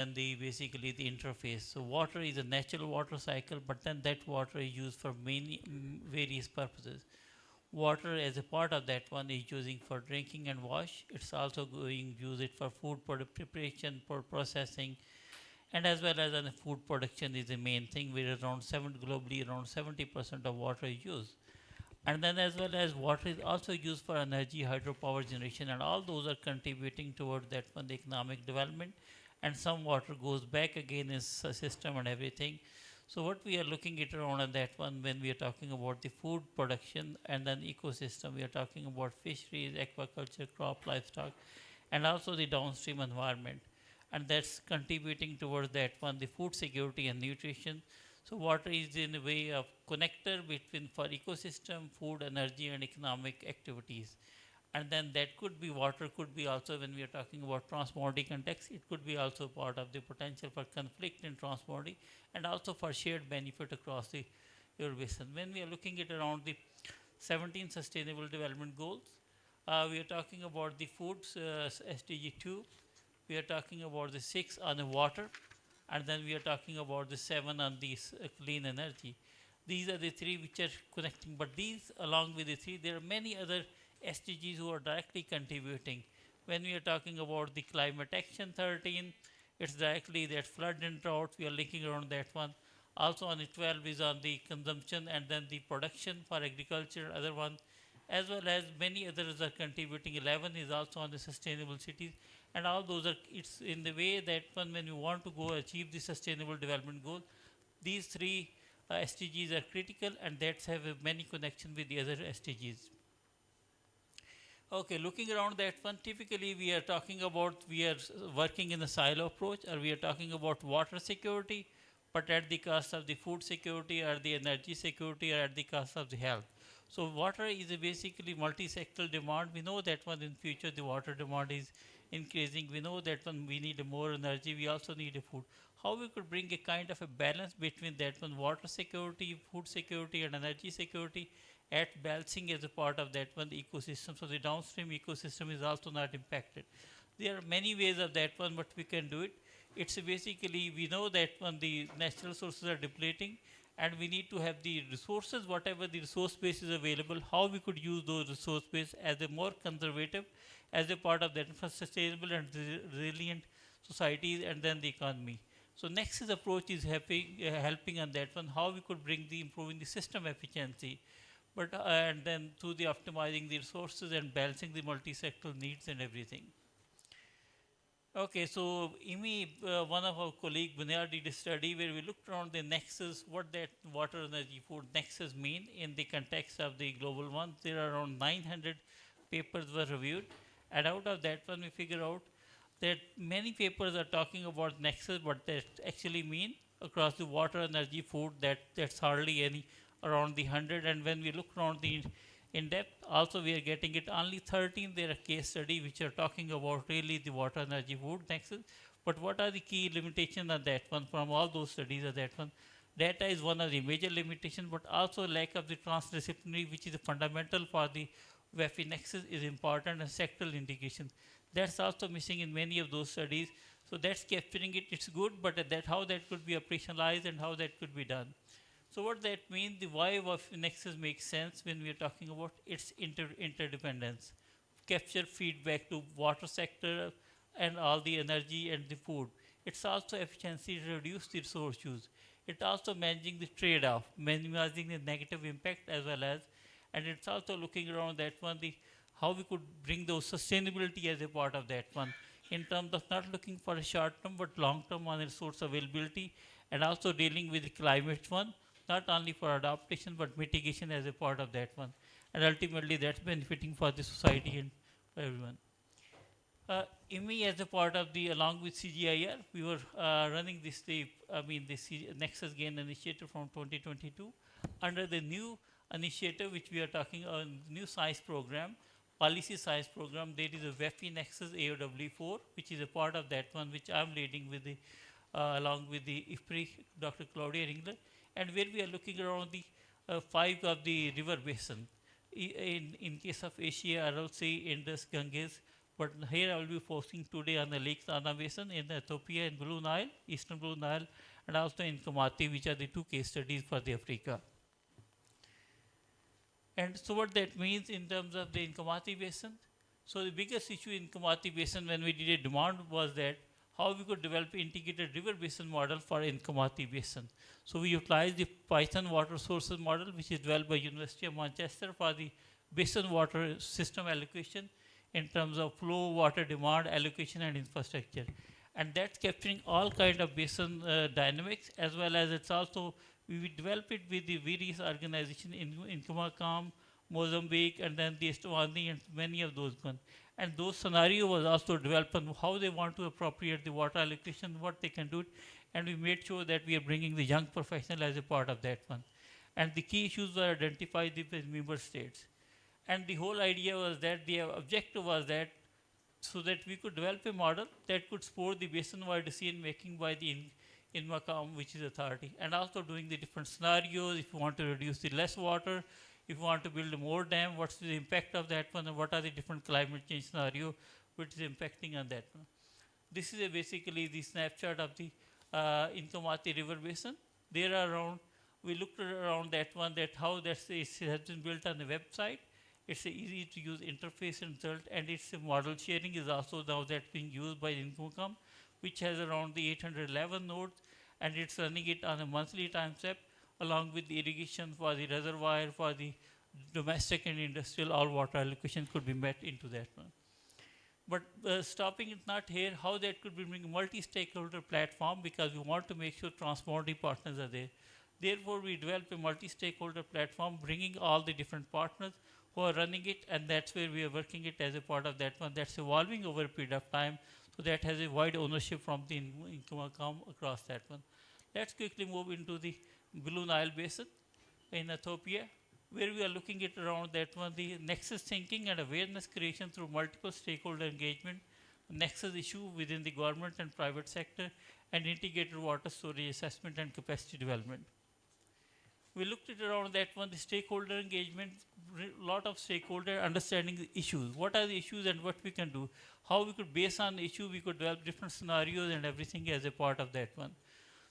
and the basically the interface. So water is a natural water cycle, but then that water is used for many various purposes. Water as a part of that one is using for drinking and wash. It's also going use it for food preparation, for processing, and as well as food production is the main thing. Where around globally around 70% of water is used. And then as well as water is also used for energy, hydropower generation, and all those are contributing towards that one the economic development. And some water goes back again in a system and everything. So what we are looking at around on that one when we are talking about the food production and then ecosystem, we are talking about fisheries, aquaculture, crop, livestock, and also the downstream environment. And that's contributing towards that one the food security and nutrition. So water is in a way of connector between for ecosystem, food, energy, and economic activities. And then that could be water, could be also when we are talking about transboundary context, it could be also part of the potential for conflict in transboundary and also for shared benefit across the river basin. When we are looking at around the 17 Sustainable Development Goals, we are talking about the foods, SDG 2, we are talking about the 6 on the water, and then we are talking about the 7 on the clean energy. These are the 3 which are connecting, but these along with the 3, there are many other SDGs who are directly contributing. When we are talking about the climate action 13, it's directly that flood and drought, we are linking around that one. Also on the 12 is on the consumption and then the production for agriculture, other one, as well as many others are contributing. 11 is also on the sustainable cities, and all those are, it's in the way that one when you want to go achieve the sustainable development goal, these 3 SDGs are critical, and that have many connection with the other SDGs. Okay, looking around that one, typically we are talking about, we are working in a silo approach, or we are talking about water security, but at the cost of the food security or the energy security or at the cost of the health. So water is a basically multi-sectoral demand. We know that one in future the water demand is increasing. We know that one we need more energy, we also need a food. How we could bring a kind of a balance between that one water security, food security and energy security at balancing as a part of that one the epicosystem, so the downstream ecosystem is also not impacted. There are many ways of that one, but we can do it. It's basically, we know that when the natural sources are depleting and we need to have the resources, whatever the resource base is available, how we could use those resource base as a more conservative, as a part of that for sustainable and resilient societies and then the economy. So Nexus approach is helping on that one, how we could bring the improving the system efficiency, but and then through the optimizing the resources and balancing the multi-sectoral needs and everything. Okay, so IWMI, one of our colleague Bunyad did a study where we looked around the nexus, what that water, energy, food nexus mean in the context of the global one. There are around 900 papers were reviewed, and out of that one we figure out that many papers are talking about nexus, but that actually mean across the water, energy, food, that's hardly any, around the 100. And when we look around the in depth, also we are getting it only 13 there are case study which are talking about really the water, energy, food nexus. But what are the key limitations on that one from all those studies of that one? Data is one of the major limitations, but also lack of the transdisciplinary, which is fundamental for the WEF nexus, is important, and sectoral integration. That's also missing in many of those studies. So that's capturing it, it's good, but that how that could be operationalized and how that could be done. So what that means, the why of nexus makes sense when we are talking about its interdependence. Capture feedback to water sector and all the energy and the food. It's also efficiency to reduce the resource use. It's also managing the trade-off, minimizing the negative impact as well as, and it's also looking around that one, the how we could bring those sustainability as a part of that one, in terms of not looking for a short term but long term on resource availability, and also dealing with the climate one, not only for adaptation but mitigation as a part of that one, and ultimately that's benefiting for the society and for everyone. IWMI as a part of the, along with CGIR, we were running this, this Nexus Gain initiative from 2022 under the new initiative which we are talking on, new science program, policy science program. There is a WEF Nexus AOW4, which is a part of that one, which I'm leading with the, along with the IFPRI, Dr. Claudia Ringler, and where we are looking around the 5 of the river basin. In case of Asia, Aral Sea, Indus, Ganges, But here I will be focusing today on the Lake Tana Basin in Ethiopia, in Blue Nile, Eastern Blue Nile, and also in Komati, which are the two case studies for the Africa. And so what that means in terms of the Inkamati Basin, so the biggest issue in Inkamati Basin when we did a demand was that how we could develop integrated river basin model for Inkamati Basin. So we utilized the Python water sources model, which is developed by University of Manchester for the basin water system allocation in terms of flow, water demand, allocation and infrastructure. And that's capturing all kind of basin dynamics, as well as it's also, we develop it with the various organizations in Kumakam, Mozambique, and then the Eswatini and many of those ones. And those scenario was also developed on how they want to appropriate the water allocation, what they can do, and we made sure that we are bringing the young professional as a part of that one. And the key issues were identified with member states. And the whole idea was that the objective was that so that we could develop a model that could support the basin-wide decision making by the INMACOM, which is authority, and also doing the different scenarios. If you want to reduce the less water, if you want to build more dam, what's the impact of that one, and what are the different climate change scenario which is impacting on that one. This is basically the snapshot of the Inkamati River Basin. There are around, we looked around that one, that how that has been built on the website. It's an easy to use interface and result, and its model sharing is also now that being used by Income, which has around the 811 nodes, and it's running it on a monthly time step along with the irrigation for the reservoir, for the domestic and industrial, all water allocation could be met into that one. But stopping it not here, how that could be bring a multi-stakeholder platform, because we want to make sure transformative partners are there. Therefore, we develop a multi-stakeholder platform, bringing all the different partners who are running it, and that's where we are working it as a part of that one. That's evolving over a period of time, so that has a wide ownership from the income across that one. Let's quickly move into the Blue Nile Basin in Ethiopia, where we are looking at around that one, the nexus thinking and awareness creation through multiple stakeholder engagement, nexus issue within the government and private sector, and integrated water storage assessment and capacity development. We looked at around that one, the stakeholder engagement, lot of stakeholder understanding the issues. What are the issues and what we can do? How we could, base on the issue, we could develop different scenarios and everything as a part of that one.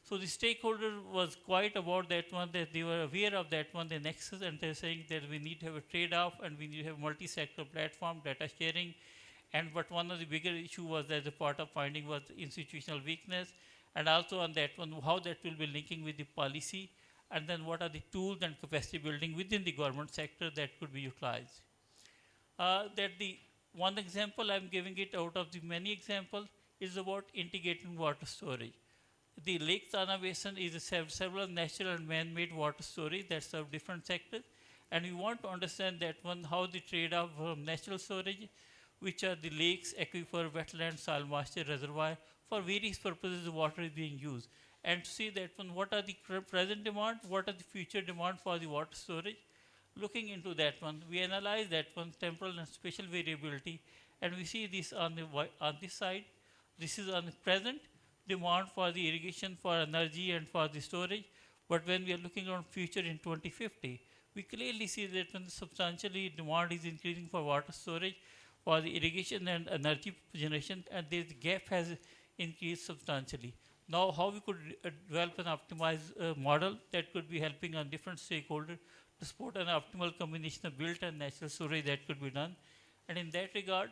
So the stakeholder was quite about that one, that they were aware of that one, the nexus, and they're saying that we need to have a trade-off and we need to have multi-sector platform, data sharing. And but one of the bigger issue was that the part of finding was institutional weakness, and also on that one, how that will be linking with the policy, and then what are the tools and capacity building within the government sector that could be utilized. That the one example I'm giving it out of the many examples is about integrating water storage. The Lake Tana Basin is several natural and man-made water storage that serve different sectors, and we want to understand that one, how the trade-off from natural storage, which are the lakes, aquifer, wetlands, soil moisture, reservoir, for various purposes the water is being used. And to see that one, what are the present demand, what are the future demand for the water storage. Looking into that one, we analyze that one, temporal and spatial variability, and we see this on this side. This is on the present demand for the irrigation, for energy and for the storage. But when we are looking on future in 2050, we clearly see that when substantially demand is increasing for water storage, for the irrigation and energy generation, and this gap has increased substantially. Now, how we could develop an optimized model that could be helping on different stakeholders to support an optimal combination of built and natural storage that could be done. And in that regard,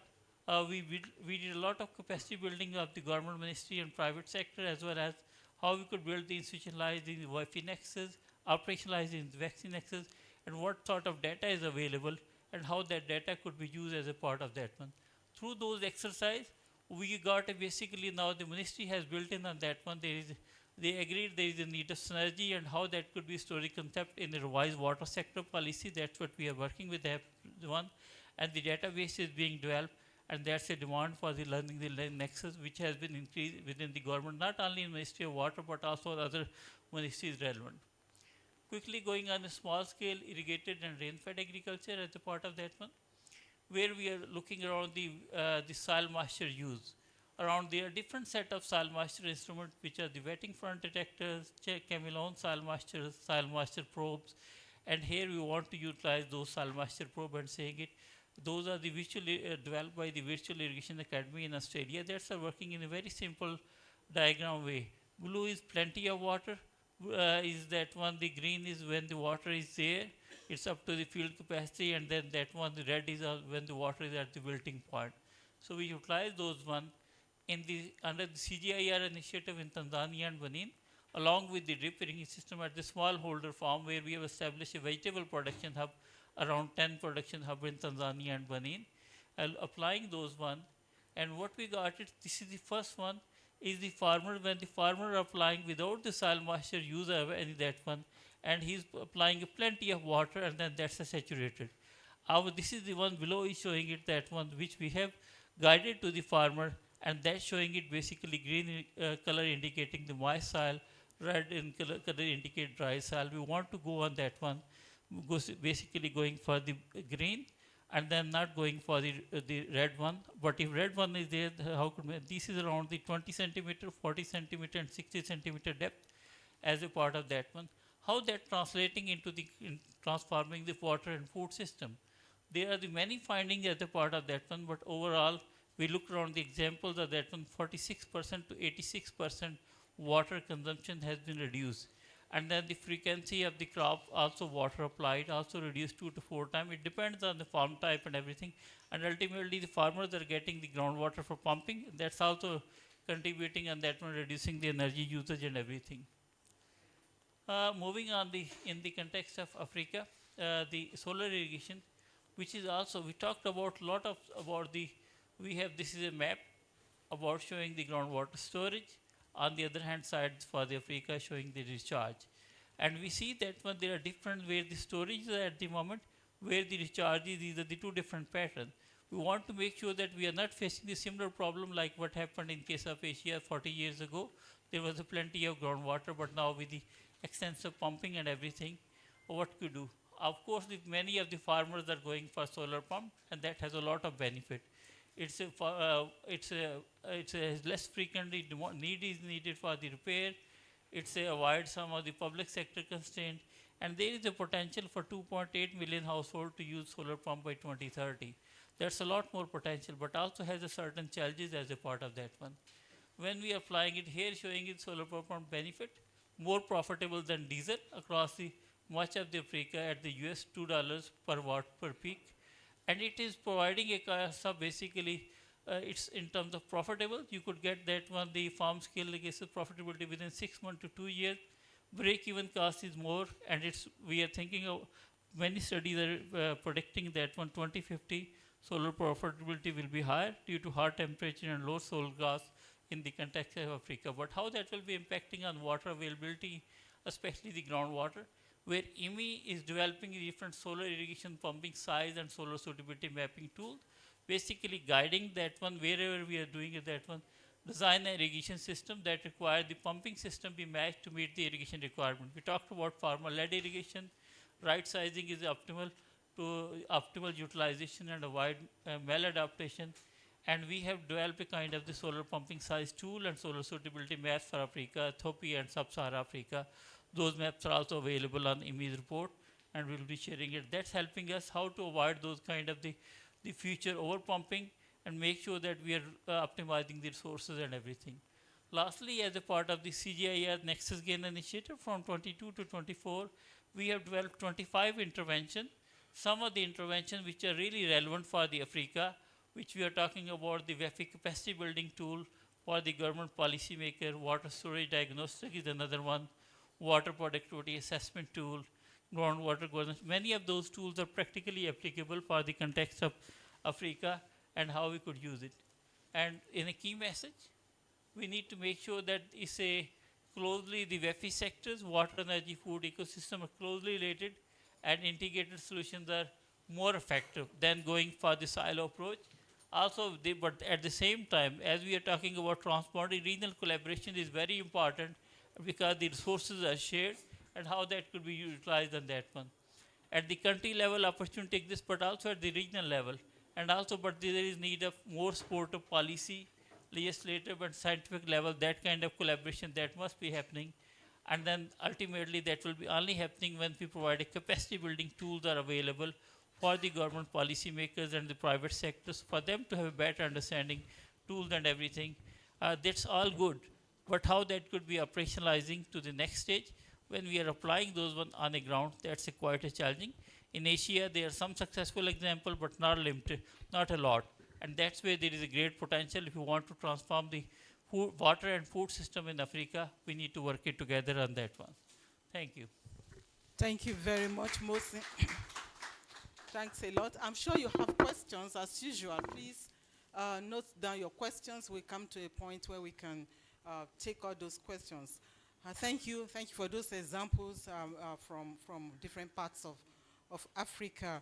we did a lot of capacity building of the government ministry and private sector, as well as how we could build the institutionalize the Wi-Fi nexus, operationalize the vaccine nexus, and what sort of data is available, and how that data could be used as a part of that one. Through those exercises, we got basically now the ministry has built in on that one. They agreed there is a need of synergy and how that could be storage concept in the revised water sector policy. That's what we are working with that one. And the database is being developed, and that's a demand for the learning the nexus, which has been increased within the government, not only in Ministry of Water, but also other ministries relevant. Quickly going on a small scale irrigated and rain-fed agriculture as a part of that one, where we are looking around the soil moisture use. Around there are different set of soil moisture instruments, which are the wetting front detectors, Camelon soil moisture probes, and here we want to utilize those soil moisture probe and saying it Those are the developed by the Virtual Irrigation Academy in Australia. That's are working in a very simple diagram way. Blue is plenty of water, is that one. The green is when the water is there, it's up to the field capacity, and then that one, the red is when the water is at the wilting point. So we utilize those one in the under the CGIR initiative in Tanzania and Benin, along with the drip irrigation system at the smallholder farm, where we have established a vegetable production hub, around 10 production hub in Tanzania and Benin, applying those one. And what we got it, this is the first one, is the farmer, when the farmer applying without the soil moisture use of any that one, and he's applying plenty of water, and then that's a saturated. This is the one below is showing it, that one which we have guided to the farmer, and that's showing it basically green color indicating the moist soil, red in color indicate dry soil. We want to go on that one, basically going for the green, and then not going for the red one. But if red one is there, how could we, this is around the 20 centimeter, 40 centimeter, and 60 centimeter depth as a part of that one. How that translating into the transforming the water and food system? There are the many findings as a part of that one, but overall we look around the examples of that one, 46% to 86% water consumption has been reduced. And then the frequency of the crop, also water applied, also reduced 2 to 4 times. It depends on the farm type and everything. And ultimately the farmers are getting the groundwater for pumping. That's also contributing on that one, reducing the energy usage and everything. Moving on in the context of Africa, the solar irrigation, which is also, we talked about a lot of, this is a map about showing the groundwater storage. On the other hand side, for the Africa, showing the recharge. And we see that when there are different where the storage is at the moment, where the recharge is, these are the two different patterns. We want to make sure that we are not facing the similar problem like what happened in case of Asia 40 years ago. There was a plenty of groundwater, but now with the extensive pumping and everything, what to do? Of course, many of the farmers are going for solar pump, and that has a lot of benefit. It's less frequently need is needed for the repair. It's avoid some of the public sector constraint, and there is a potential for 2.8 million households to use solar pump by 2030. That's a lot more potential, but also has a certain challenges as a part of that one. When we are applying it here, showing it solar pump benefit, more profitable than diesel across the much of the Africa at the US $2 per watt per peak. And it is providing a cost of basically, it's in terms of profitable, you could get that one, the farm scale case of profitability within 6 months to 2 years. Break even cost is more, and we are thinking of, many studies are predicting that one 2050 solar profitability will be higher due to high temperature and low solar gas in the context of Africa. But how that will be impacting on water availability, especially the groundwater, where IWMI is developing different solar irrigation pumping size and solar suitability mapping tool, basically guiding that one wherever we are doing it, that one, design an irrigation system that require the pumping system be matched to meet the irrigation requirement. We talked about farmer-led irrigation, right sizing is optimal to optimal utilization and avoid maladaptation. And we have developed a kind of the solar pumping size tool and solar suitability maps for Africa, Ethiopia and Sub-Saharan Africa. Those maps are also available on IWMI's report, and we'll be sharing it. That's helping us how to avoid those kind of the future over pumping and make sure that we are optimizing the resources and everything. Lastly, as a part of the CGIAR Nexus Gain initiative from 22 to 24, we have developed 25 interventions. Some of the interventions which are really relevant for the Africa, which we are talking about, the WEF capacity building tool for the government policymaker, water storage diagnostic is another one, water productivity assessment tool, groundwater governance. Many of those tools are practically applicable for the context of Africa and how we could use it. And in a key message, we need to make sure that it's a closely, the WEF sectors, water, energy, food ecosystem are closely related, and integrated solutions are more effective than going for the silo approach. Also, but at the same time, as we are talking about transboundary, regional collaboration is very important because the resources are shared and how that could be utilized on that one. At the country level, opportunity exists, but also at the regional level. And also, but there is need of more support of policy, legislative and scientific level, that kind of collaboration that must be happening. And then ultimately that will be only happening when we provide a capacity building tools are available for the government policymakers and the private sectors, for them to have a better understanding, tools and everything. That's all good. But how that could be operationalizing to the next stage when we are applying those one on the ground, that's quite a challenging. In Asia, there are some successful examples, but not limited, not a lot. And that's where there is a great potential. If you want to transform the food, water and food system in Africa, we need to work it together on that one. Thank you. Thank you very much, Mosin. Thanks a lot. I'm sure you have questions as usual. Please note down your questions. We come to a point where we can take all those questions. Thank you for those examples from different parts of Africa.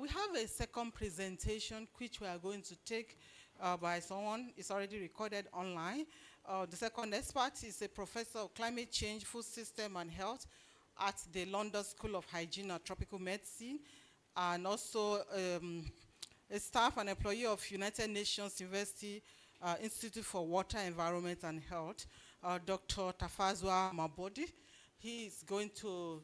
We have a second presentation which we are going to take by someone. It's already recorded online. The second expert is a professor of climate change, food system and health at the London School of Hygiene and Tropical Medicine, and also a staff and employee of United Nations University Institute for Water, Environment and Health, Dr. Tafazwa Mabodi. He is going to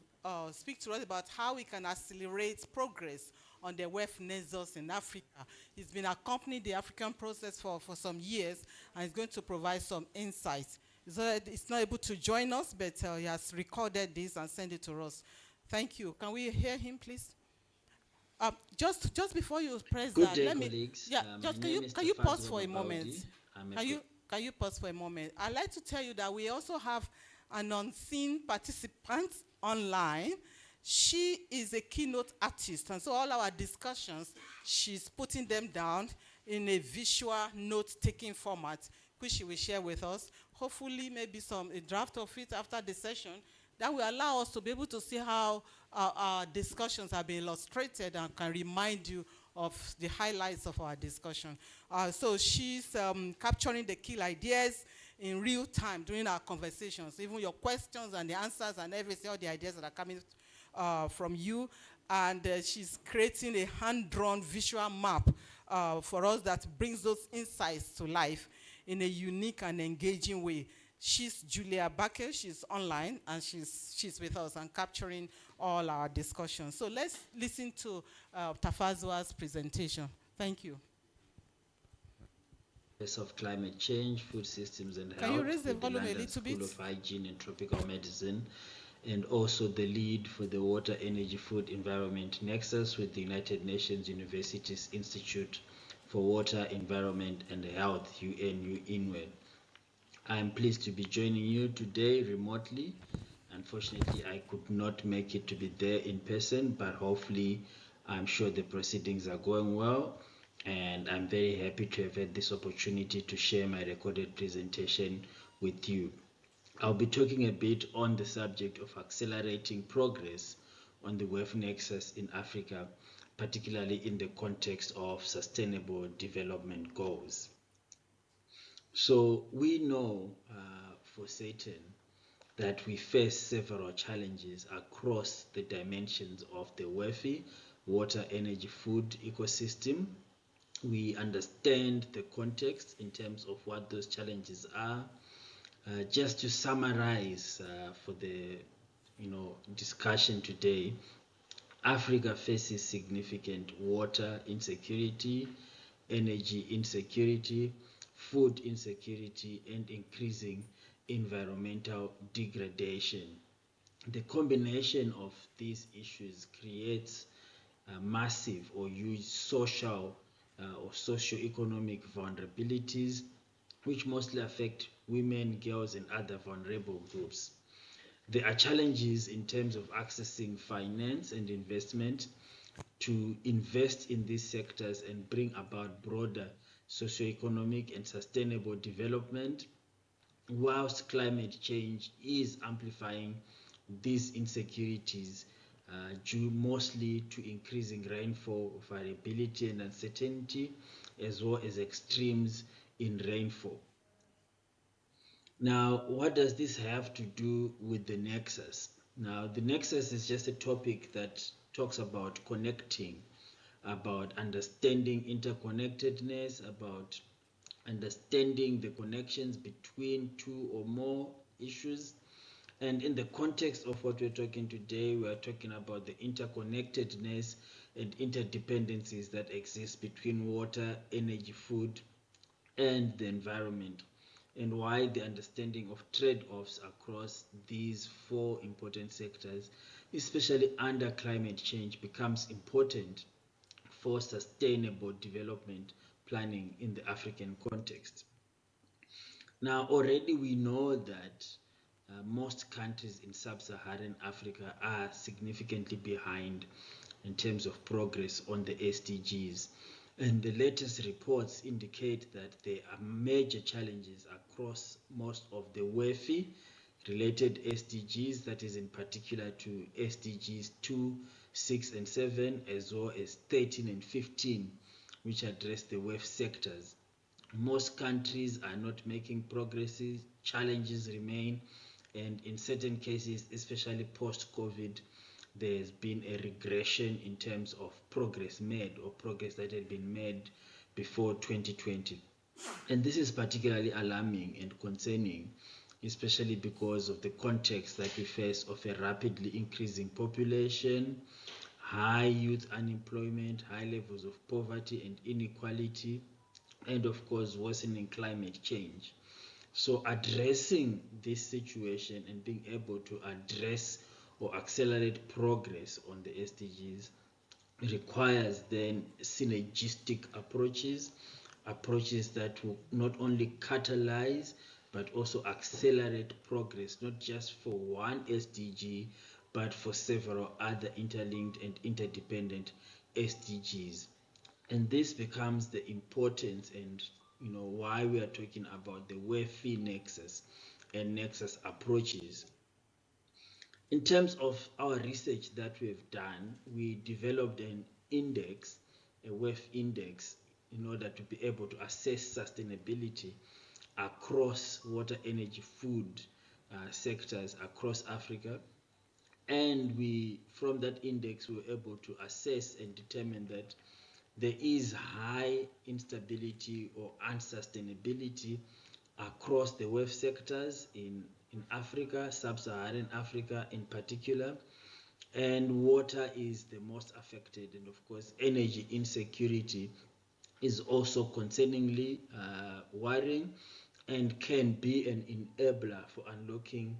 speak to us about how we can accelerate progress on the WEF nexus in Africa. He's been accompanying the African process for some years, and he's going to provide some insights. He's not able to join us, but he has recorded this and sent it to us. Thank you. Can we hear him, please? Just before you press Good that, day, let me. colleagues. Yeah, just can you pause for a moment? Can you pause for a moment? I'd like to tell you that we also have an unseen participant online. She is a keynote artist, and so all our discussions, she's putting them down in a visual note-taking format, which she will share with us. Hopefully, maybe a draft of it after the session. That will allow us to be able to see how our discussions have been illustrated and can remind you of the highlights of our discussion. So she's capturing the key ideas in real time during our conversations, even your questions and the answers and everything, all the ideas that are coming from you. And she's creating a hand-drawn visual map for us that brings those insights to life in a unique and engaging way. She's Julia Baker. She's online, and she's with us and capturing all our discussions. So let's listen to Tafazwa's presentation. Thank you. Of climate change, food systems and health. Can you raise the volume a little bit? School of Hygiene and Tropical Medicine, and also the lead for the Water, Energy, Food, Environment Nexus with the United Nations Universities Institute for Water, Environment and Health, UNUINWE. I am pleased to be joining you today remotely. Unfortunately, I could not make it to be there in person, but hopefully I'm sure the proceedings are going well, and I'm very happy to have had this opportunity to share my recorded presentation with you. I'll be talking a bit on the subject of accelerating progress on the WEF nexus in Africa, particularly in the context of sustainable development goals. So we know for certain that we face several challenges across the dimensions of the WEF, water, energy, food ecosystem. We understand the context in terms of what those challenges are. Just to summarize for the discussion today, Africa faces significant water insecurity, energy insecurity, food insecurity, and increasing environmental degradation. The combination of these issues creates massive or huge social or socio-economic vulnerabilities, which mostly affect women, girls, and other vulnerable groups. There are challenges in terms of accessing finance and investment to invest in these sectors and bring about broader socioeconomic and sustainable development, whilst climate change is amplifying these insecurities due mostly to increasing rainfall variability and uncertainty, as well as extremes in rainfall. Now, what does this have to do with the nexus? Now, the nexus is just a topic that talks about connecting, about understanding interconnectedness, about understanding the connections between two or more issues. And in the context of what we're talking today, we are talking about the interconnectedness and interdependencies that exist between water, energy, food, and the environment, and why the understanding of trade-offs across these four important sectors, especially under climate change, becomes important for sustainable development planning in the African context. Now, already we know that most countries in sub-Saharan Africa are significantly behind in terms of progress on the SDGs. And the latest reports indicate that there are major challenges across most of the WEF related SDGs, that is in particular to SDGs 2, 6, and 7, as well as 13 and 15, which address the WEF sectors. Most countries are not making progresses, challenges remain, and in certain cases, especially post-COVID, there has been a regression in terms of progress made or progress that had been made before 2020. And this is particularly alarming and concerning, especially because of the context that we face of a rapidly increasing population, high youth unemployment, high levels of poverty and inequality, and of course worsening climate change. So addressing this situation and being able to address or accelerate progress on the SDGs requires then synergistic approaches that will not only catalyze but also accelerate progress, not just for one SDG but for several other interlinked and interdependent SDGs. And this becomes the importance and why we are talking about the WEF nexus and nexus approaches. In terms of our research that we have done, we developed an index, a WEF index, in order to be able to assess sustainability across water, energy, food sectors across Africa. And from that index, we were able to assess and determine that there is high instability or unsustainability across the WEF sectors in Africa, sub-Saharan Africa in particular, and water is the most affected, and of course energy insecurity is also concerningly worrying and can be an enabler for unlocking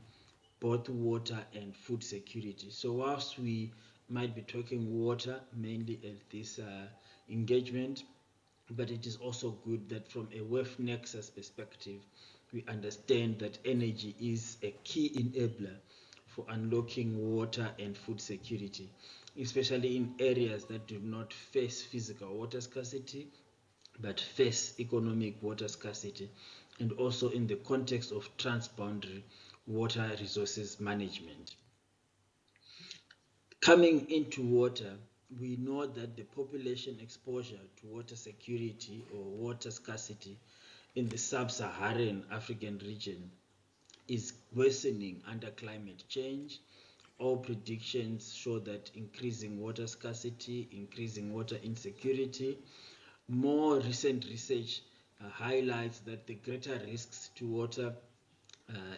both water and food security. So whilst we might be talking water mainly at this engagement, but it is also good that from a WEF nexus perspective, we understand that energy is a key enabler for unlocking water and food security, especially in areas that do not face physical water scarcity, but face economic water scarcity, and also in the context of transboundary water resources management. Coming into water, we know that the population exposure to water security or water scarcity in the sub-Saharan African region is worsening under climate change. All predictions show that increasing water scarcity, increasing water insecurity. More recent research highlights that the greater risks to water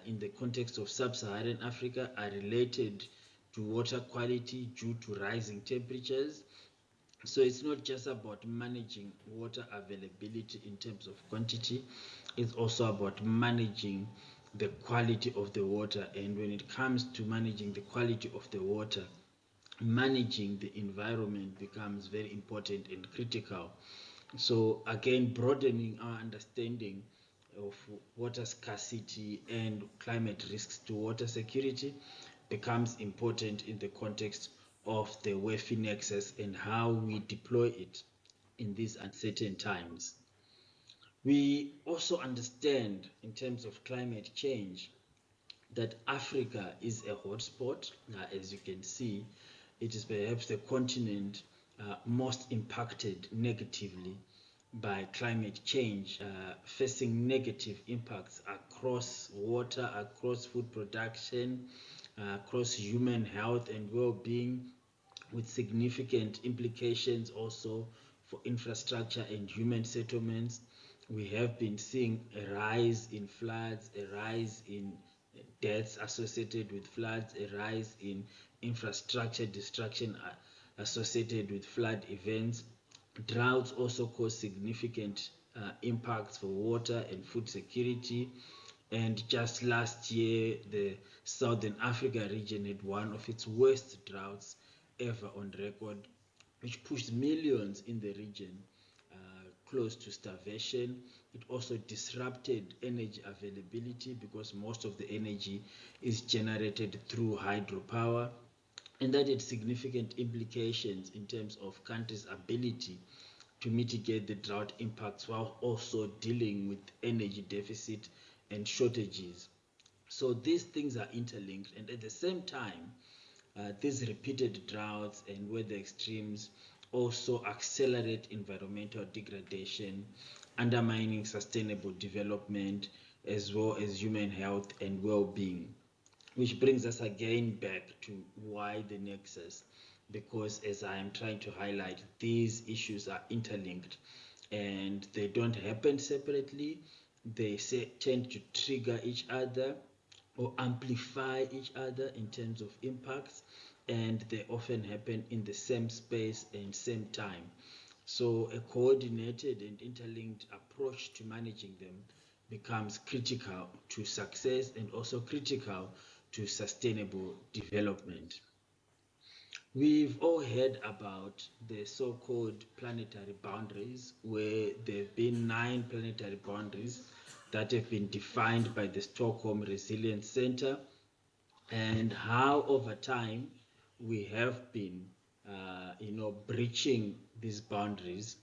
in the context of sub-Saharan Africa are related to water quality due to rising temperatures. So it's not just about managing water availability in terms of quantity, it's also about managing the quality of the water. And when it comes to managing the quality of the water, managing the environment becomes very important and critical. So again, broadening our understanding of water scarcity and climate risks to water security becomes important in the context of the WEF nexus and how we deploy it in these uncertain times. We also understand in terms of climate change that Africa is a hotspot. As you can see, it is perhaps the continent most impacted negatively by climate change, facing negative impacts across water, across food production, across human health and well-being, with significant implications also for infrastructure and human settlements. We have been seeing a rise in floods, a rise in deaths associated with floods, a rise in infrastructure destruction associated with flood events. Droughts also cause significant impacts for water and food security. And just last year, the Southern Africa region had one of its worst droughts ever on record, which pushed millions in the region close to starvation. It also disrupted energy availability because most of the energy is generated through hydropower, and that had significant implications in terms of countries' ability to mitigate the drought impacts while also dealing with energy deficit and shortages. So these things are interlinked, and at the same time, these repeated droughts and weather extremes also accelerate environmental degradation, undermining sustainable development as well as human health and well-being. Which brings us again back to why the nexus, because as I am trying to highlight, these issues are interlinked and they don't happen separately. They tend to trigger each other or amplify each other in terms of impacts, and they often happen in the same space and same time. So a coordinated and interlinked approach to managing them becomes critical to success and also critical to sustainable development. We've all heard about the so-called planetary boundaries, where there have been 9 planetary boundaries that have been defined by the Stockholm Resilience Center, and how over time we have been breaching these boundaries.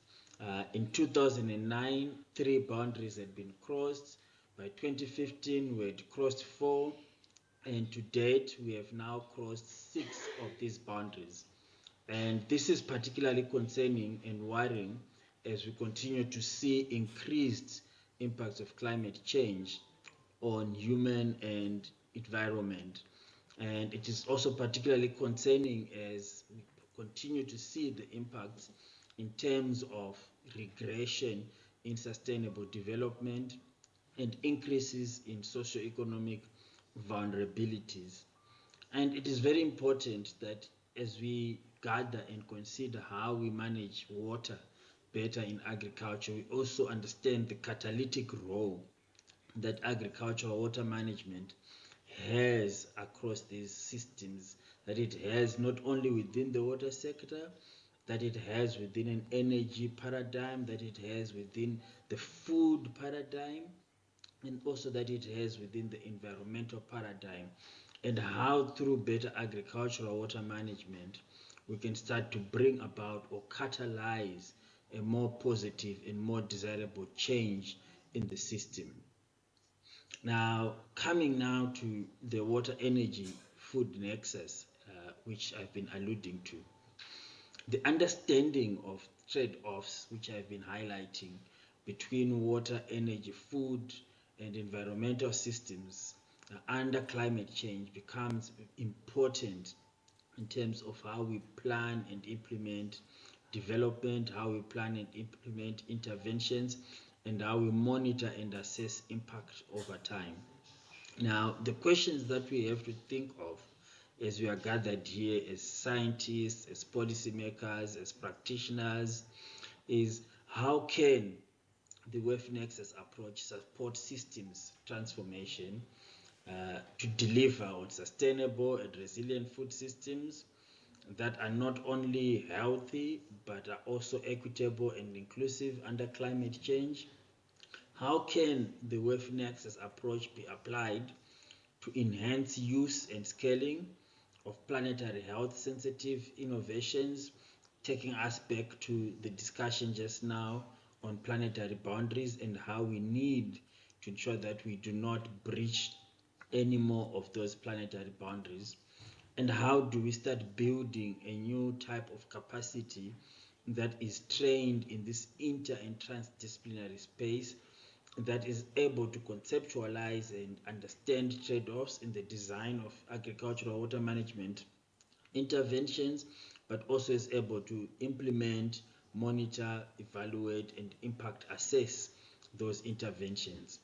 In 2009, 3 boundaries had been crossed. By 2015, we had crossed 4, and to date we have now crossed 6 of these boundaries. And this is particularly concerning and worrying as we continue to see increased impacts of climate change on human and environment. And it is also particularly concerning as we continue to see the impacts in terms of regression in sustainable development and increases in socioeconomic vulnerabilities. And it is very important that as we gather and consider how we manage water better in agriculture, we also understand the catalytic role that agricultural water management has across these systems, that it has not only within the water sector, that it has within an energy paradigm, that it has within the food paradigm, and also that it has within the environmental paradigm, and how through better agricultural water management we can start to bring about or catalyze a more positive and more desirable change in the system. Now, coming now to the water energy food nexus, which I've been alluding to, the understanding of trade-offs which I've been highlighting between water, energy, food, and environmental systems under climate change becomes important in terms of how we plan and implement development, how we plan and implement interventions, and how we monitor and assess impact over time. Now, the questions that we have to think of as we are gathered here as scientists, as policymakers, as practitioners, is how can the WEF Nexus approach support systems transformation to deliver on sustainable and resilient food systems that are not only healthy but are also equitable and inclusive under climate change? How can the WEF Nexus approach be applied to enhance use and scaling of planetary health sensitive innovations, taking us back to the discussion just now on planetary boundaries and how we need to ensure that we do not breach any more of those planetary boundaries? And how do we start building a new type of capacity that is trained in this inter and transdisciplinary space, that is able to conceptualize and understand trade-offs in the design of agricultural water management interventions, but also is able to implement, monitor, evaluate, and impact assess those interventions?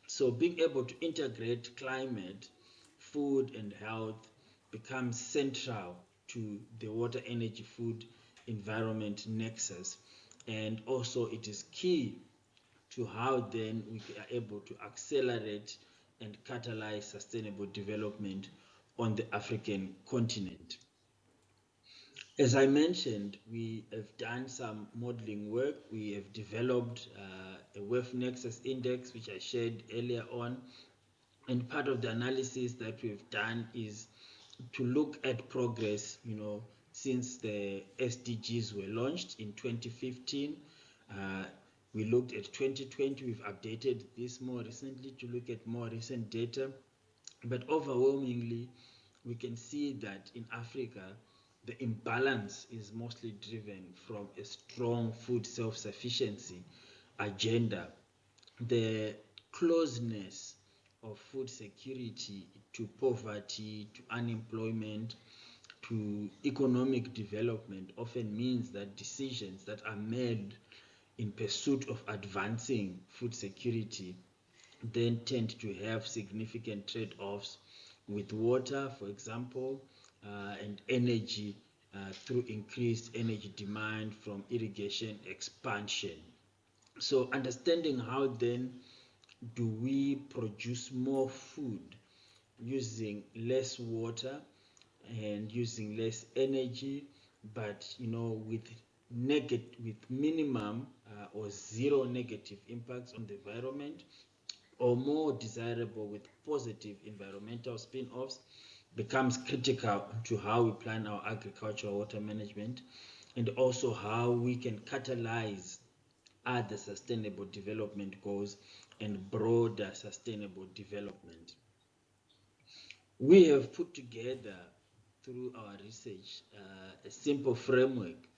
So being able to integrate climate, food, and health becomes central to the water, energy, food, environment nexus. And also it is key to how then we are able to accelerate and catalyze sustainable development on the African continent. As I mentioned, we have done some modeling work. We have developed a WEF Nexus Index, which I shared earlier on. And part of the analysis that we've done is to look at progress, since the SDGs were launched in 2015. We looked at 2020. We've updated this more recently to look at more recent data. But overwhelmingly, we can see that in Africa, the imbalance is mostly driven from a strong food self-sufficiency agenda. The closeness of food security to poverty, to unemployment, to economic development often means that decisions that are made in pursuit of advancing food security then tend to have significant trade-offs with water, for example, and energy through increased energy demand from irrigation expansion. So understanding how then do we produce more food using less water and using less energy, but with minimum or zero negative impacts on the environment, or more desirable with positive environmental spin-offs, becomes critical to how we plan our agricultural water management, and also how we can catalyze other sustainable development goals and broader sustainable development. We have put together through our research a simple framework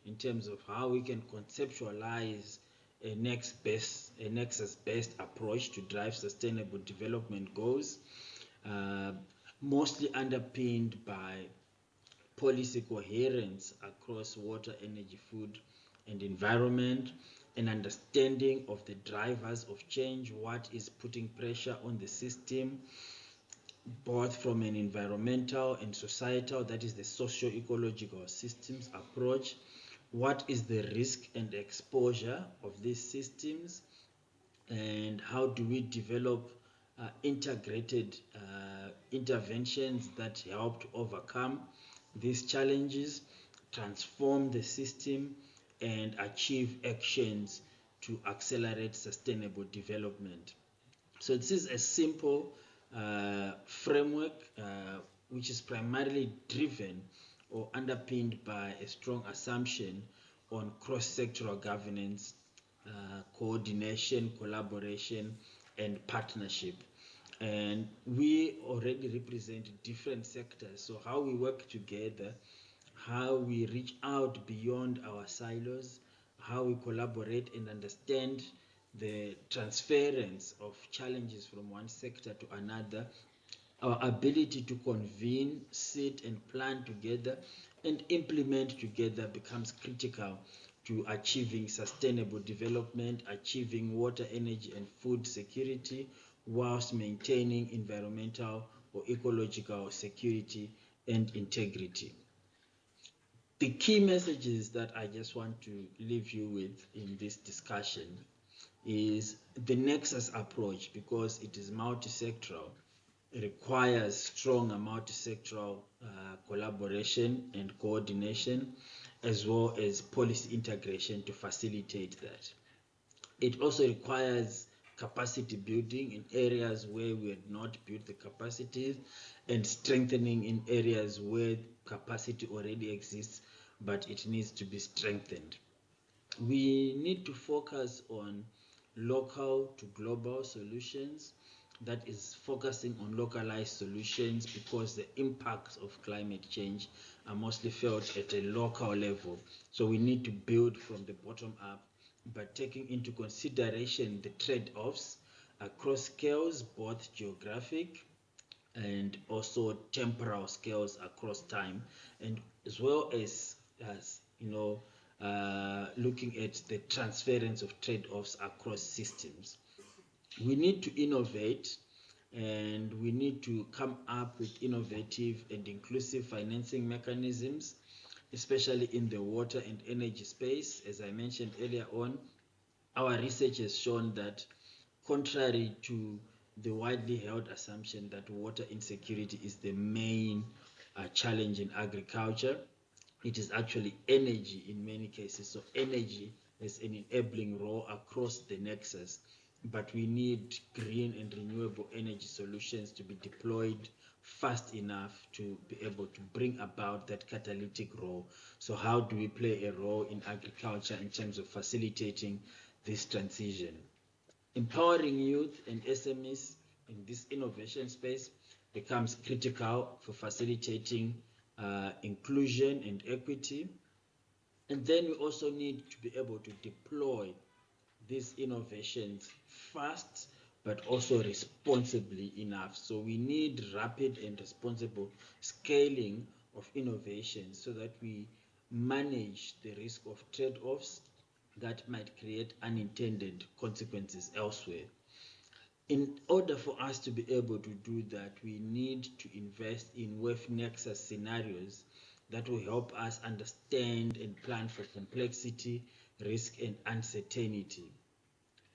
in terms of how we can conceptualize a nexus-based approach to drive sustainable development goals, mostly underpinned by policy coherence across water, energy, food, and environment, an understanding of the drivers of change, what is putting pressure on the system, both from an environmental and societal, that is the socio-ecological systems approach, what is the risk and exposure of these systems, and how do we develop integrated interventions that help to overcome these challenges, transform the system, and achieve actions to accelerate sustainable development. So this is a simple framework which is primarily driven or underpinned by a strong assumption on cross-sectoral governance, coordination, collaboration, and partnership. And we already represent different sectors, so how we work together, how we reach out beyond our silos, how we collaborate and understand the transference of challenges from one sector to another, our ability to convene, sit and plan together and implement together becomes critical to achieving sustainable development, achieving water, energy and food security, whilst maintaining environmental or ecological security and integrity. The key messages that I just want to leave you with in this discussion is the nexus approach, because it is multi-sectoral, requires strong multi-sectoral collaboration and coordination, as well as policy integration to facilitate that. It also requires capacity building in areas where we had not built the capacities, and strengthening in areas where capacity already exists but it needs to be strengthened. We need to focus on local to global solutions, that is focusing on localized solutions, because the impacts of climate change are mostly felt at a local level. So we need to build from the bottom up, but taking into consideration the trade-offs across scales, both geographic and also temporal scales across time, and as well as looking at the transference of trade-offs across systems. We need to innovate and we need to come up with innovative and inclusive financing mechanisms, especially in the water and energy space. As I mentioned earlier on, our research has shown that, contrary to the widely held assumption that water insecurity is the main challenge in agriculture, it is actually energy in many cases. So energy is an enabling role across the nexus, but we need green and renewable energy solutions to be deployed fast enough to be able to bring about that catalytic role. So how do we play a role in agriculture in terms of facilitating this transition? Empowering youth and SMEs in this innovation space becomes critical for facilitating inclusion and equity. And then we also need to be able to deploy these innovations fast, but also responsibly enough. So we need rapid and responsible scaling of innovations so that we manage the risk of trade-offs that might create unintended consequences elsewhere. In order for us to be able to do that, we need to invest in WEF Nexus scenarios that will help us understand and plan for complexity, risk, and uncertainty.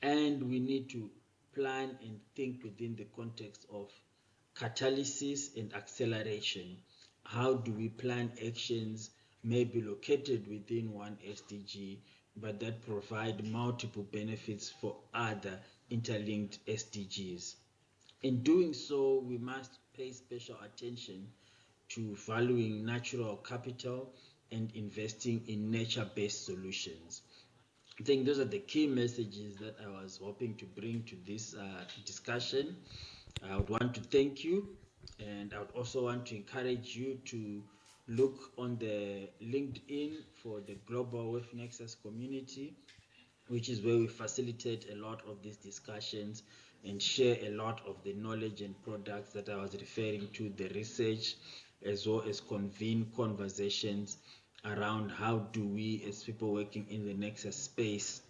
And we need to plan and think within the context of catalysis and acceleration. How do we plan actions maybe located within one SDG, but that provide multiple benefits for other interlinked SDGs? In doing so, we must pay special attention to valuing natural capital and investing in nature-based solutions. I think those are the key messages that I was hoping to bring to this discussion. I would want to thank you, and I would also want to encourage you to look on the LinkedIn for the Global WEF Nexus community, which is where we facilitate a lot of these discussions and share a lot of the knowledge and products that I was referring to, the research, as well as convene conversations around how do we, as people working in the Nexus space,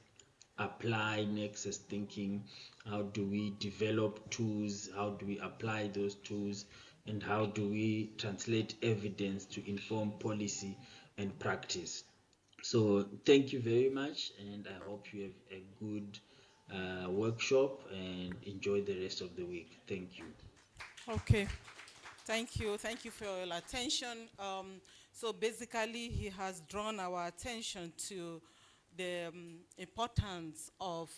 apply Nexus thinking, how do we develop tools, how do we apply those tools, and how do we translate evidence to inform policy and practice. So thank you very much, and I hope you have a good workshop and enjoy the rest of the week. Thank you. Okay. Thank you. Thank you for your attention. So basically, he has drawn our attention to the importance of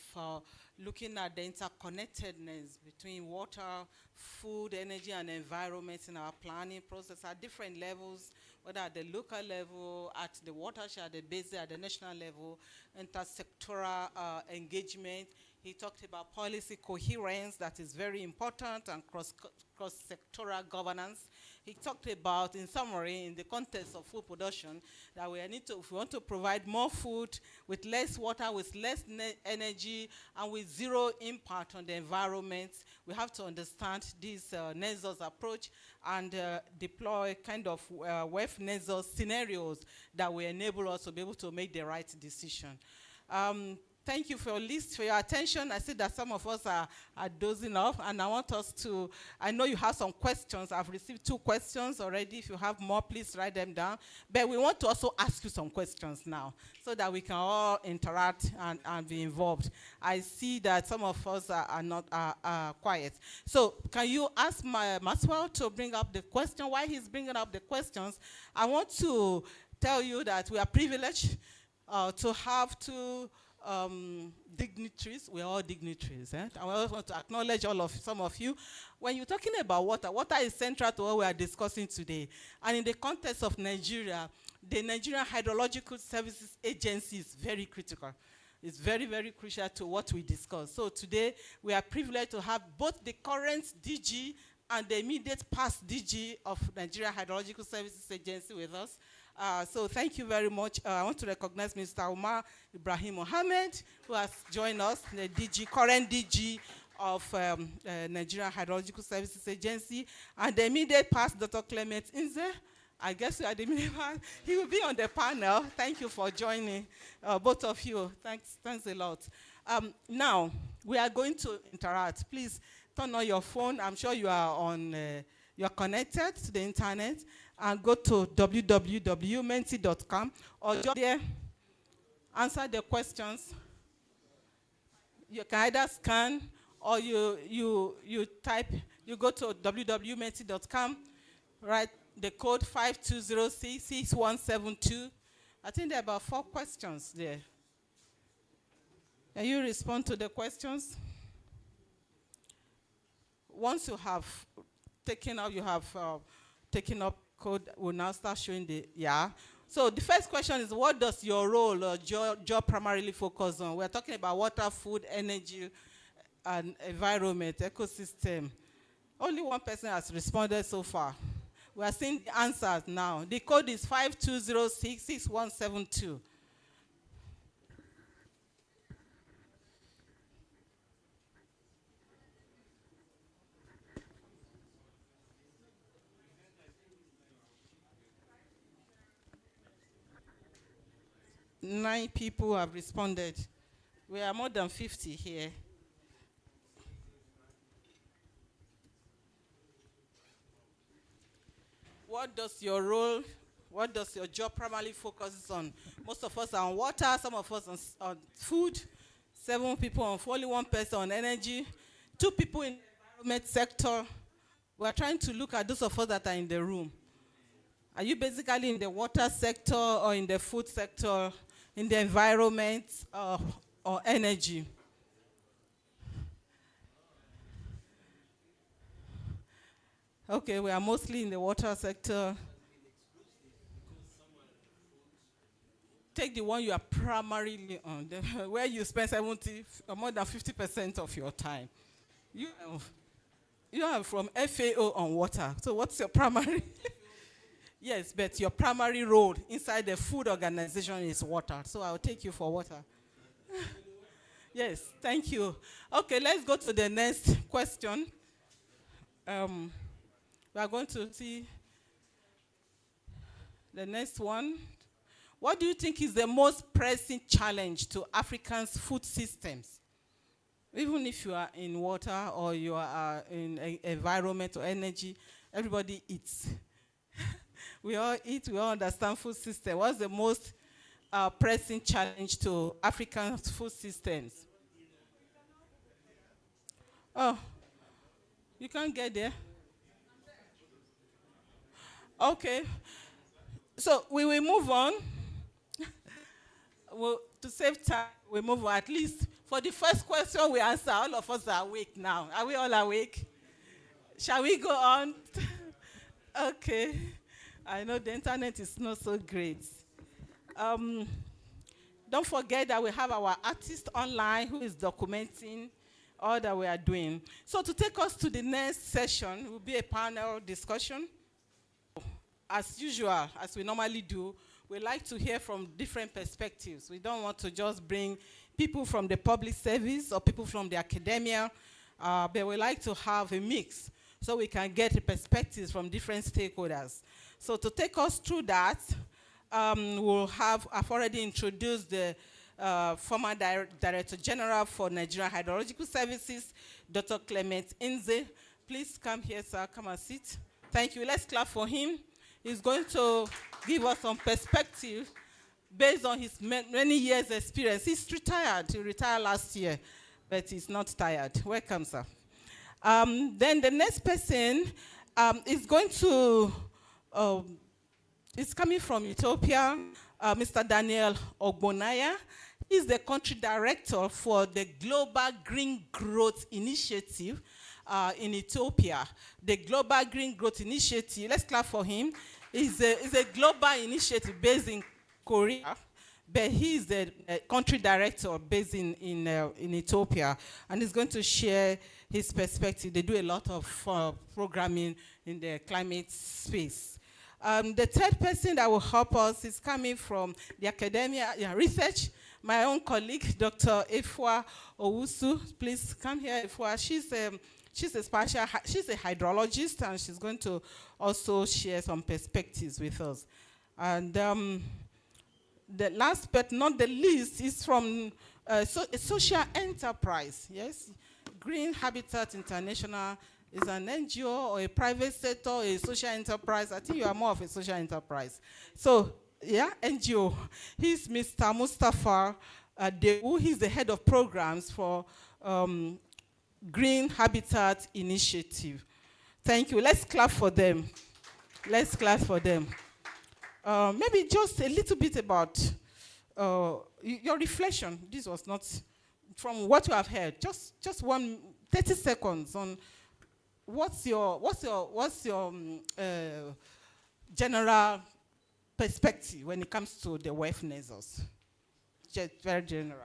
looking at the interconnectedness between water, food, energy, and environment in our planning process at different levels, whether at the local level, at the watershed, at the basic, at the national level, intersectoral engagement. He talked about policy coherence that is very important, and cross-sectoral governance. He talked about, in summary, in the context of food production, that we need to, if we want to provide more food with less water, with less energy, and with zero impact on the environment, we have to understand this Nexus approach and deploy kind of WEF Nexus scenarios that will enable us to be able to make the right decision. Thank you for your attention. I see that some of us are dozing off, and I want us to, I know you have some questions. I've received 2 questions already. If you have more, please write them down. But we want to also ask you some questions now so that we can all interact and be involved. I see that some of us are not quiet. So can you ask Maxwell to bring up the question? While he's bringing up the questions, I want to tell you that we are privileged to have 2 dignitaries. We're all dignitaries. I also want to acknowledge some of you. When you're talking about water, water is central to what we are discussing today. And in the context of Nigeria, the Nigerian Hydrological Services Agency is very critical. It's very, very crucial to what we discuss. So today, we are privileged to have both the current DG and the immediate past DG of Nigeria Hydrological Services Agency with us. So thank you very much. I want to recognize Mr. Umar Ibrahim Mohammed, who has joined us, the current DG of Nigeria Hydrological Services Agency, and the immediate past, Dr. Clement Inze. I guess you are the immediate past. He will be on the panel. Thank you for joining, both of you. Thanks a lot. Now, we are going to interact. Please, turn on your phone. I'm sure you are on, you are connected to the internet, and go to www.menti.com or just there, answer the questions. You can either scan or you type, you go to www.menti.com, write the code 52066172. I think there are about 4 questions there. Can you respond to the questions? Once you have taken up, taken up code, we'll now start showing the, yeah. So the first question is, what does your role or job primarily focus on? We're talking about water, food, energy, and environment, ecosystem. Only one person has responded so far. We are seeing the answers now. The code is 52066172. Nine people have responded. We are more than 50 here. What does your role, what does your job primarily focus on? Most of us are on water, some of us on food, 7 people on, only 1 person on energy, 2 people in the environment sector. We are trying to look at those of us that are in the room. Are you basically in the water sector or in the food sector, in the environment or energy? Okay, we are mostly in the water sector. Take the one you are primarily on, where you spend 70 or more than 50% of your time. You are from FAO on water. So what's your primary? Yes, but your primary role inside the food organization is water. So I'll take you for water. Yes, thank you. Okay, let's go to the next question. We are going to see the next one. What do you think is the most pressing challenge to Africans' food systems? Even if you are in water or you are in environment or energy, everybody eats. We all eat, we all understand food system. What's the most pressing challenge to African food systems? Oh, you can't get there? Okay. So we will move on. Well, to save time, we move on. At least for the first question we answer, all of us are awake now. Are we all awake? Shall we go on? Okay. I know the internet is not so great. Don't forget that we have our artist online who is documenting all that we are doing. So to take us to the next session will be a panel discussion. As usual, as we normally do, we like to hear from different perspectives. We don't want to just bring people from the public service or people from the academia, but we like to have a mix so we can get perspectives from different stakeholders. So to take us through that, I've already introduced the former Director General for Nigerian Hydrological Services, Dr. Clement Inze. Please come here, sir, come and sit. Thank you, let's clap for him. He's going to give us some perspective based on his many years experience. He's retired, he retired last year, but he's not tired. Welcome, sir. Then the next person is going to, is coming from Ethiopia, Mr. Daniel Ogbonaya. He's the country director for the Global Green Growth Initiative in Ethiopia. The Global Green Growth Initiative, let's clap for him, is a global initiative based in Korea, but he is the country director based in Ethiopia, and he's going to share his perspective. They do a lot of programming in the climate space. The third person that will help us is coming from the academia research. My own colleague, Dr. Efua Owusu. Please come here, Efua. She's a hydrologist, and she's going to also share some perspectives with us. And the last but not the least is from a social enterprise, yes? Green Habitat International is an NGO or a private sector, a social enterprise. I think you are more of a social enterprise. So, yeah, NGO. He's Mr. Mustafa Dewu. He's the head of programs for Green Habitat Initiative. Thank you. Let's clap for them. Let's clap for them. Maybe just a little bit about your reflection. This was not from what you have heard. Just 30 seconds on what's your general perspective when it comes to the WEF nexus. Just very general.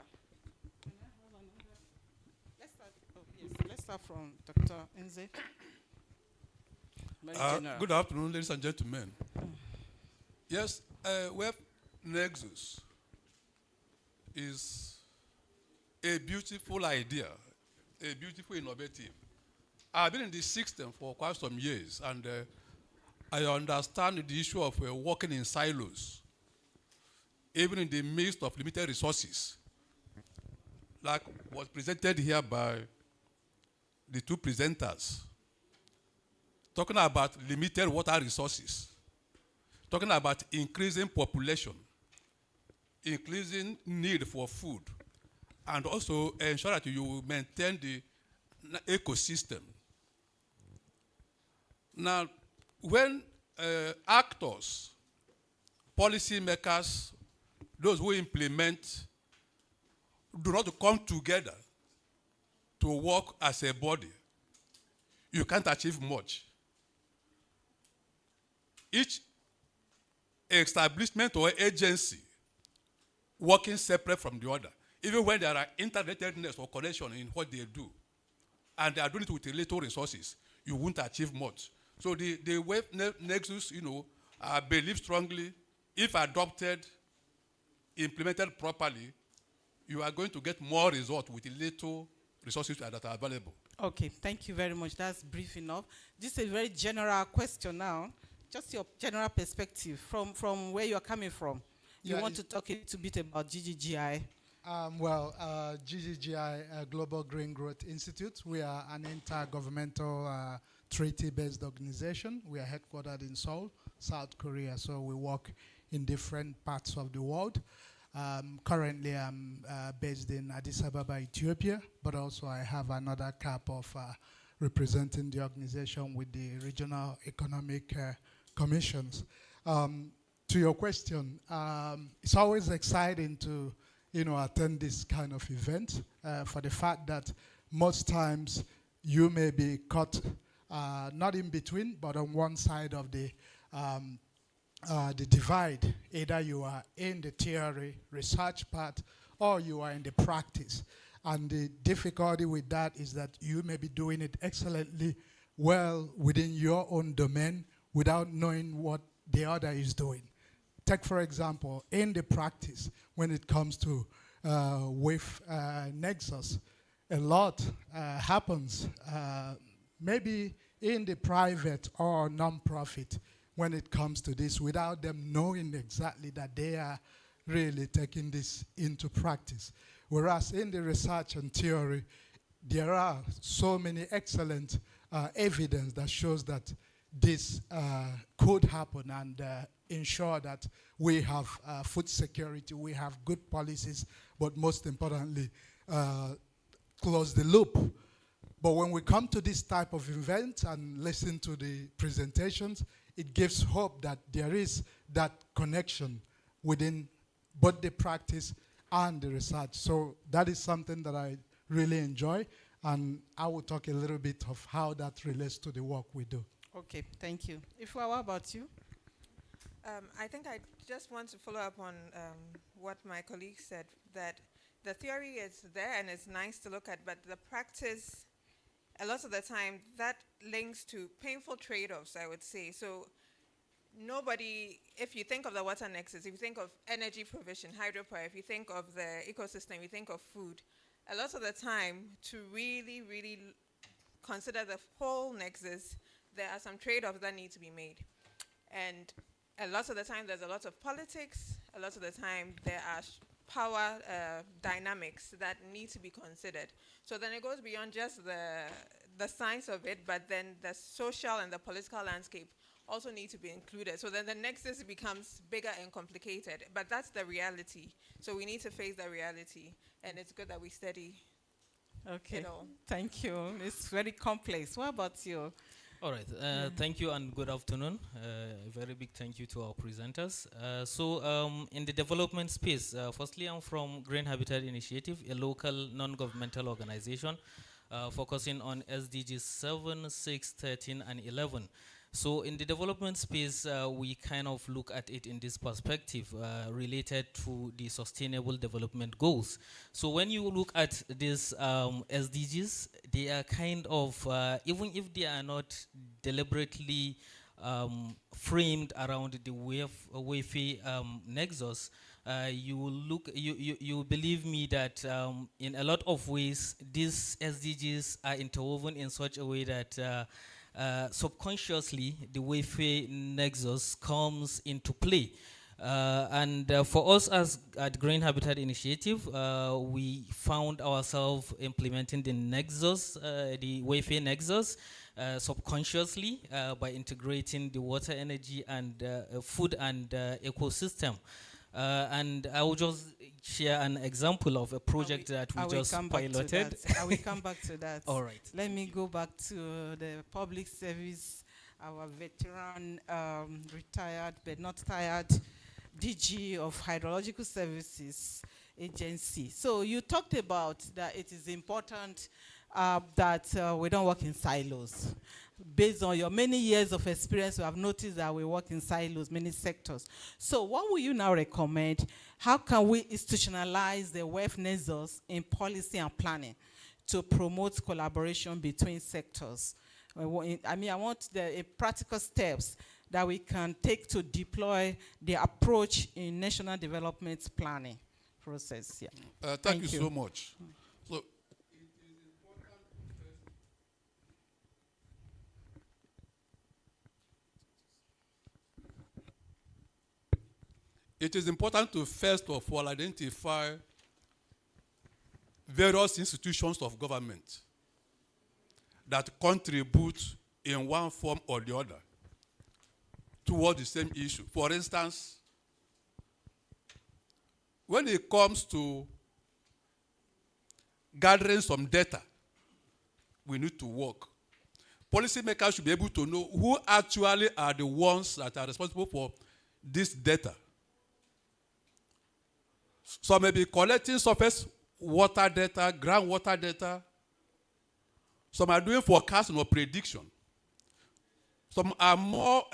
Let's start from Dr. Nze. Good afternoon, ladies and gentlemen. Yes, WEF nexus is a beautiful idea, a beautiful innovative. I've been in this system for quite some years, and I understand the issue of working in silos, even in the midst of limited resources, like was presented here by the two presenters, talking about limited water resources, talking about increasing population, increasing need for food, and also ensure that you maintain the ecosystem. Now, when actors, policymakers, those who implement, do not come together to work as a body, you can't achieve much. Each establishment or agency working separate from the other, even when there are interrelatedness or connection in what they do, and they are doing it with little resources, you won't achieve much. So the WEF nexus, I believe strongly, if adopted, implemented properly, you are going to get more results with little resources that are available. Okay, thank you very much. That's brief enough. This is a very general question now. Just your general perspective from where you're coming from. You want to talk a little bit about GGGI? GGGI, Global Green Growth Institute, we are an intergovernmental treaty-based organization. We are headquartered in Seoul, South Korea, so we work in different parts of the world. Currently, I'm based in Addis Ababa, Ethiopia, but also I have another cap of representing the organization with the regional economic commissions. To your question, it's always exciting to attend this kind of event for the fact that most times you may be caught not in between, but on one side of the divide. Either you are in the theory, research part, or you are in the practice. And the difficulty with that is that you may be doing it excellently well within your own domain without knowing what the other is doing. Take, for example, in the practice, when it comes to WEF nexus, a lot happens maybe in the private or non-profit when it comes to this without them knowing exactly that they are really taking this into practice. Whereas in the research and theory, there are so many excellent evidence that shows that this could happen and ensure that we have food security, we have good policies, but most importantly, close the loop. But when we come to this type of event and listen to the presentations, it gives hope that there is that connection within both the practice and the research. So that is something that I really enjoy, and I will talk a little bit of how that relates to the work we do. Okay, thank you. Ifwa, what about you? I think I just want to follow up on what my colleague said, that the theory is there and it's nice to look at, but the practice, a lot of the time, that links to painful trade-offs, I would say. So nobody, if you think of the water nexus, if you think of energy provision, hydropower, if you think of the ecosystem, you think of food, a lot of the time, to really, really consider the whole nexus, there are some trade-offs that need to be made. And a lot of the time, there's a lot of politics. A lot of the time, there are power dynamics that need to be considered. So then it goes beyond just the science of it, but then the social and the political landscape also need to be included. So then the nexus becomes bigger and complicated, but that's the reality. So we need to face the reality, and it's good that we study Okay. it all. Thank you. It's very complex. What about you? All right. Thank you and good afternoon. A very big thank you to our presenters. In the development space, firstly, I'm from Green Habitat Initiative, a local non-governmental organization focusing on SDGs 7, 6, 13, and 11. So in the development space, we kind of look at it in this perspective related to the sustainable development goals. So when you look at these SDGs, they are kind of, even if they are not deliberately framed around the WEF nexus, you will look, you believe me that in a lot of ways, these SDGs are interwoven in such a way that subconsciously, the WEF nexus comes into play. For us as at Green Habitat Initiative, we found ourselves implementing the nexus, the WEF nexus, subconsciously by integrating the water, energy, and food and ecosystem. And I will just share an example of a project that we just piloted. I will come back to that. All right. Let me go back to the public service, our veteran, retired but not tired DG of Hydrological Services Agency. So you talked about that it is important that we don't work in silos. Based on your many years of experience, we have noticed that we work in silos, many sectors. So what will you now recommend? How can we institutionalize the WEF nexus in policy and planning to promote collaboration between sectors? I want the practical steps that we can take to deploy the approach in national development planning process. Yeah. Thank you so much. So, it is important to first of all identify various institutions of government that contribute in one form or the other toward the same issue. For instance, when it comes to gathering some data, we need to work. Policymakers should be able to know who actually are the ones that are responsible for this data. Some may be collecting surface water data, groundwater data. Some are doing forecasting or prediction. Some are more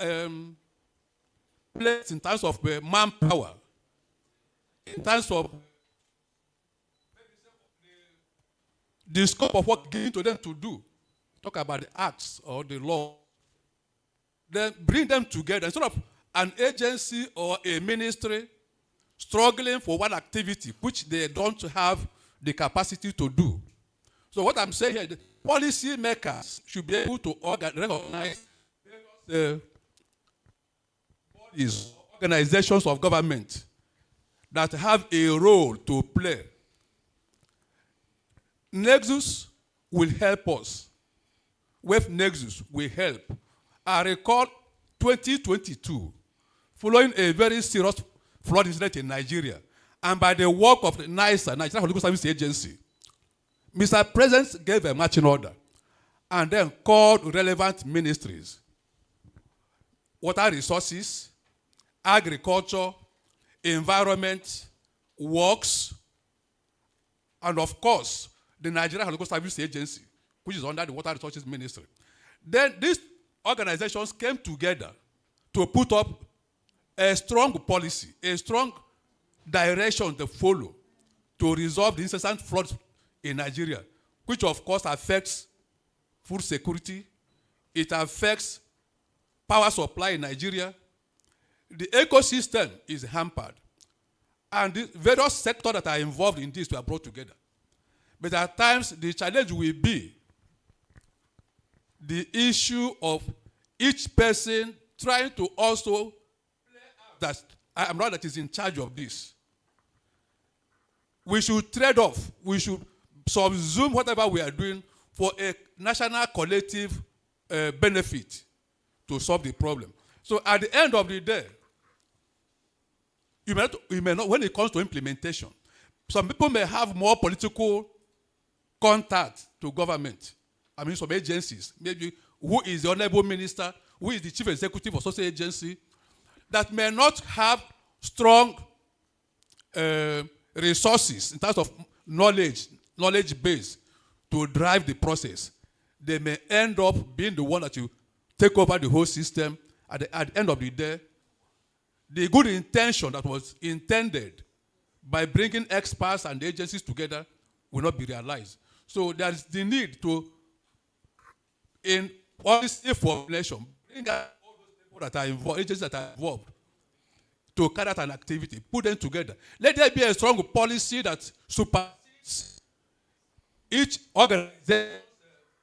placed in terms of manpower, in terms of the scope of work given to them to do. Talk about the acts or the law. Then bring them together instead of an agency or a ministry struggling for one activity which they don't have the capacity to do. So what I'm saying here, the policy makers should be able to recognize the bodies, organizations of government that have a role to play. Nexus will help us. WEF Nexus will help. I recall 2022, following a very serious flood incident in Nigeria, and by the work of the NISA, Nigeria Hydrological Service Agency, Mr. President gave a marching order and then called relevant ministries, water resources, agriculture, environment, works, and of course, the Nigeria Hydrological Service Agency, which is under the Water Resources Ministry. Then these organizations came together to put up a strong policy, a strong direction to follow to resolve the incessant floods in Nigeria, which of course affects food security, it affects power supply in Nigeria. The ecosystem is hampered. And the various sectors that are involved in this were brought together. But at times, the challenge will be the issue of each person trying to also play out that I am not that is in charge of this. we should trade off. We should subsume whatever we are doing for a national collective benefit to solve the problem. So at the end of the day, you may not, when it comes to implementation, some people may have more political contact to government. I mean, some agencies, maybe who is the honorable minister, who is the chief executive of such agency, that may not have strong resources in terms of knowledge base to drive the process. They may end up being the one that you take over the whole system. At the end of the day, the good intention that was intended by bringing experts and agencies together will not be realized. So there is the need to, in policy formulation, bring out all those people that are involved, agencies that are involved, to carry out an activity, put them together. Let there be a strong policy that supersedes each organization's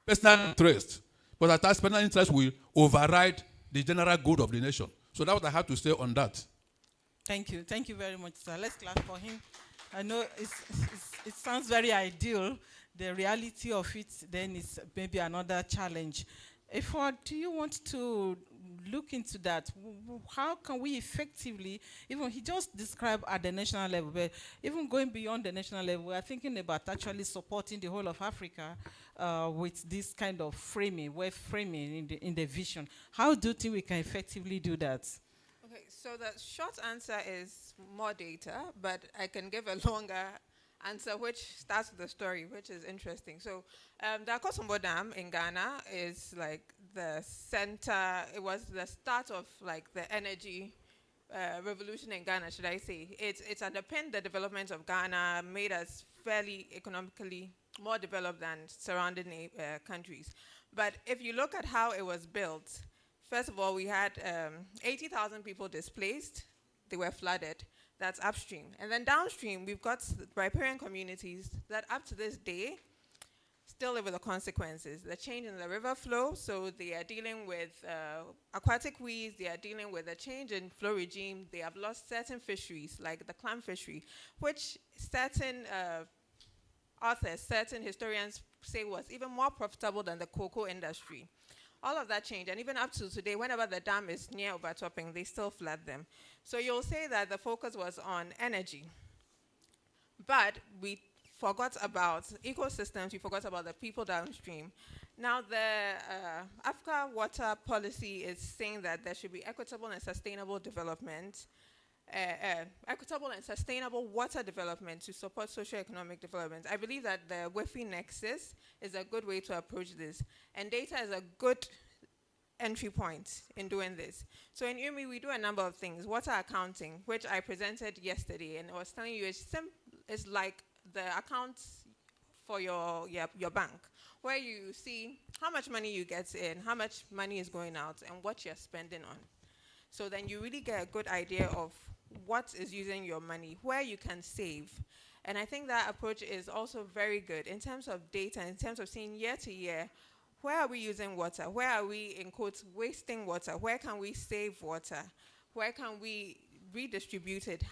personal interest, but that personal interest will override the general good of the nation. So that's what I have to say on that. Thank you. Thank you very much, sir. Let's clap for him. I know it sounds very ideal. The reality of it then is maybe another challenge. Do you want to look into that? How can we effectively, even he just described at the national level, but even going beyond the national level, we are thinking about actually supporting the whole of Africa with this kind of framing, WEF framing in the vision. How do you think we can effectively do that? Okay, so the short answer is more data, but I can give a longer answer, which starts with the story, which is interesting. So the Akosombo Dam in Ghana is like the center. It was the start of like the energy revolution in Ghana, should I say. It's underpinned the development of Ghana, made us fairly economically more developed than surrounding countries. But if you look at how it was built, first of all, we had 80,000 people displaced. They were flooded. That's upstream. And then downstream, we've got riparian communities that up to this day still live with the consequences. The change in the river flow, so they are dealing with aquatic weeds, they are dealing with a change in flow regime, they have lost certain fisheries, like the clam fishery, which certain authors, certain historians say was even more profitable than the cocoa industry. All of that changed, and even up to today, whenever the dam is near overtopping, they still flood them. So you'll say that the focus was on energy, but we forgot about ecosystems, we forgot about the people downstream. Now the Africa Water Policy is saying that there should be equitable and sustainable development, equitable and sustainable water development to support socio-economic development. I believe that the WEF nexus is a good way to approach this, and data is a good entry point in doing this. So in IWMI, we do a number of things. Water accounting, which I presented yesterday, and I was telling you it's like the accounts for your bank, where you see how much money you get in, how much money is going out, and what you're spending on. So then you really get a good idea of what is using your money, where you can save. And I think that approach is also very good in terms of data, in terms of seeing year to year, where are we using water? Where are we, in quotes, wasting water? Where can we save water? Where can we redistribute it?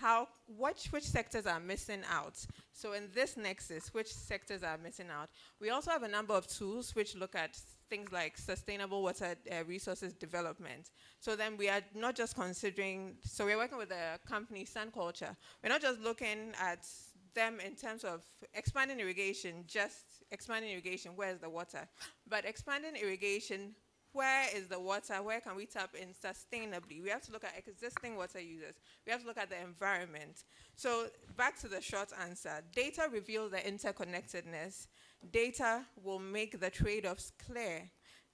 Which sectors are missing out? So in this nexus, which sectors are missing out? We also have a number of tools which look at things like sustainable water resources development. So then we are not just considering, so we're working with a company, Sun Culture. We're not just looking at them in terms of expanding irrigation, just expanding irrigation, where is the water? But expanding irrigation, where is the water? Where can we tap in sustainably? We have to look at existing water users. We have to look at the environment. So back to the short answer. Data reveals the interconnectedness. Data will make the trade-offs clear,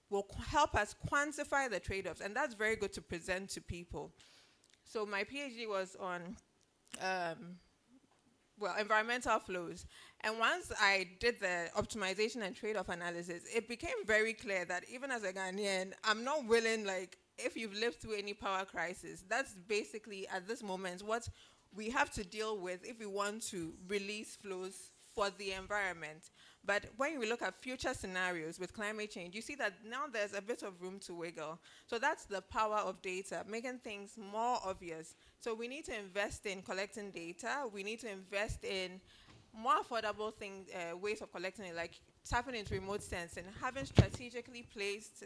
will help us quantify the trade-offs, and that's very good to present to people. So my PhD was on environmental flows. And once I did the optimization and trade-off analysis, it became very clear that even as a Ghanaian, I'm not willing, like, if you've lived through any power crisis, that's basically, at this moment, what we have to deal with if we want to release flows for the environment. But when we look at future scenarios with climate change, you see that now there's a bit of room to wiggle. So that's the power of data, making things more obvious. So we need to invest in collecting data. We need to invest in more affordable ways of collecting it, like tapping into remote sensing, having strategically placed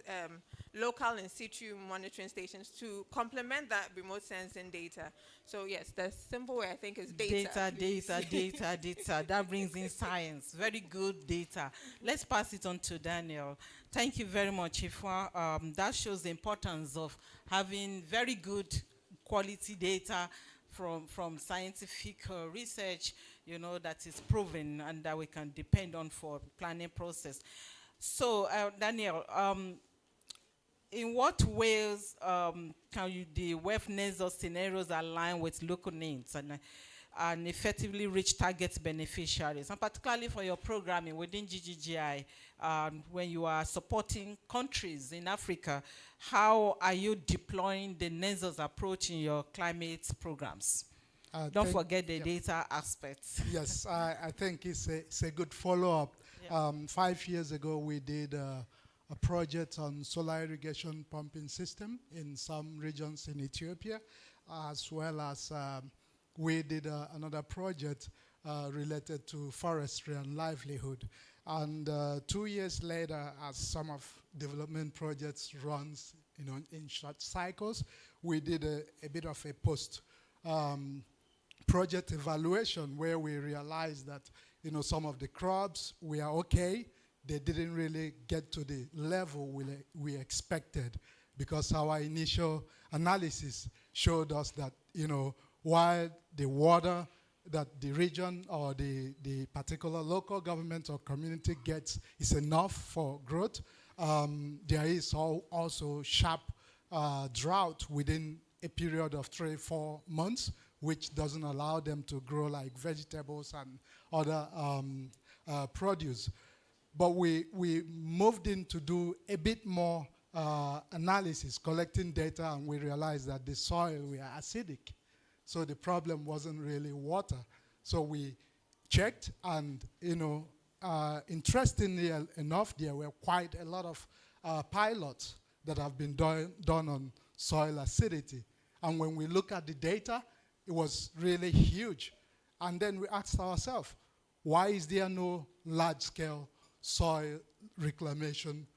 local in situ monitoring stations to complement that remote sensing data. So yes, the simple way I think is data. Data. That brings in science. Very good data. Let's pass it on to Daniel. Thank you very much, Ifwa. That shows the importance of having very good quality data from scientific research, that is proven and that we can depend on for planning process. So, Daniel, in what ways can the WEF NESO scenarios align with local needs and effectively reach target beneficiaries, and particularly for your programming within GGGI, when you are supporting countries in Africa, how are you deploying the NESO's approach in your climate programs? Don't forget the data aspects. Yes, I think it's a good follow-up. Yeah. 5 years ago, we did a project on solar irrigation pumping system in some regions in Ethiopia, as well as we did another project related to forestry and livelihood. And 2 years later, as some of development projects runs in short cycles, we did a bit of a post project evaluation where we realized that some of the crops we are okay. They didn't really get to the level we expected, because our initial analysis showed us that while the water that the region or the particular local government or community gets is enough for growth, there is also sharp drought within a period of 3-4 months, which doesn't allow them to grow like vegetables and other produce. But we moved in to do a bit more analysis, collecting data, and we realized that the soil were acidic. So the problem wasn't really water. So we checked, and interestingly enough, there were quite a lot of pilots that have been done on soil acidity. And when we look at the data, it was really huge. And then we asked ourselves, why is there no large-scale soil reclamation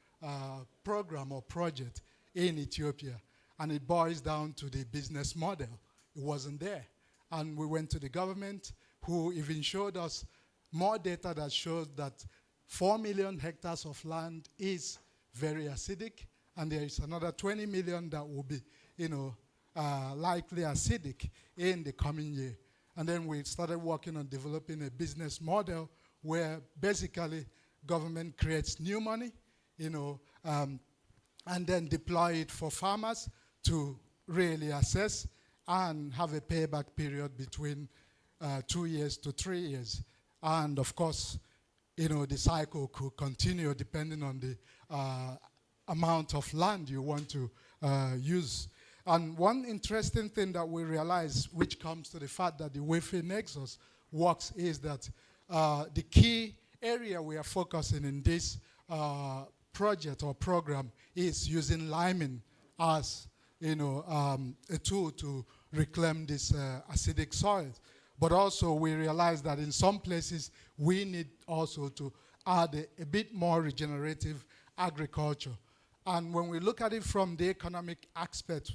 program or project in Ethiopia? And it boils down to the business model. It wasn't there. And we went to the government, who even showed us more data that showed that 4 million hectares of land is very acidic, and there is another 20 million that will be, likely acidic in the coming year. And then we started working on developing a business model where basically government creates new money, and then deploy it for farmers to really assess and have a payback period between 2 years to 3 years. And of course, the cycle could continue depending on the amount of land you want to use. And one interesting thing that we realize, which comes to the fact that the WEF Nexus works, is that the key area we are focusing in this project or program is using liming as a tool to reclaim this acidic soils. But also we realize that in some places we need also to add a bit more regenerative agriculture. And when we look at it from the economic aspect,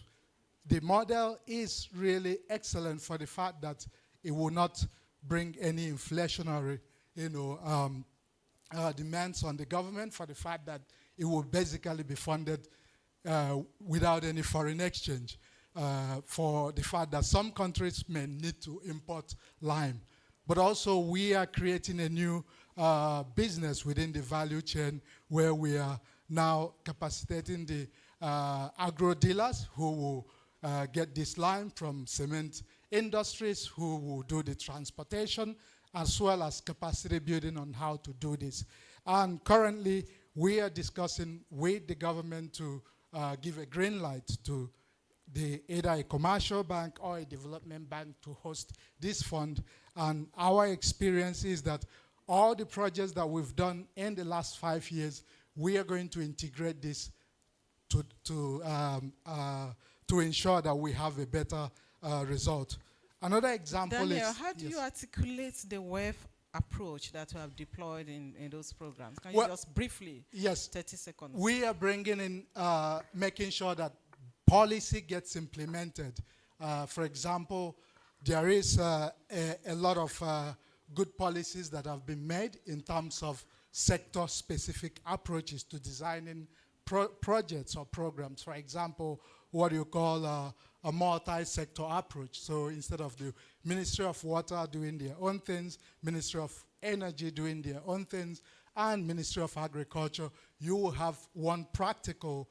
the model is really excellent for the fact that it will not bring any inflationary demands on the government, for the fact that it will basically be funded without any foreign exchange, for the fact that some countries may need to import lime. But also we are creating a new business within the value chain, where we are now capacitating the agro dealers who will get this lime from cement industries, who will do the transportation, as well as capacity building on how to do this. And currently we are discussing with the government to give a green light to either a commercial bank or a development bank to host this fund. And our experience is that all the projects that we've done in the last 5 years, we are going to integrate this to ensure that we have a better result. Another example Daniel, is... how do you articulate the WEF approach that you have deployed in those programs? Can you Well, just briefly, yes, 30 seconds? we are bringing in, making sure that policy gets implemented. For example, there is a lot of good policies that have been made in terms of sector-specific approaches to designing projects or programs. For example, what you call a multi-sector approach. So instead of the Ministry of Water doing their own things, Ministry of Energy doing their own things, and Ministry of Agriculture, you will have one practical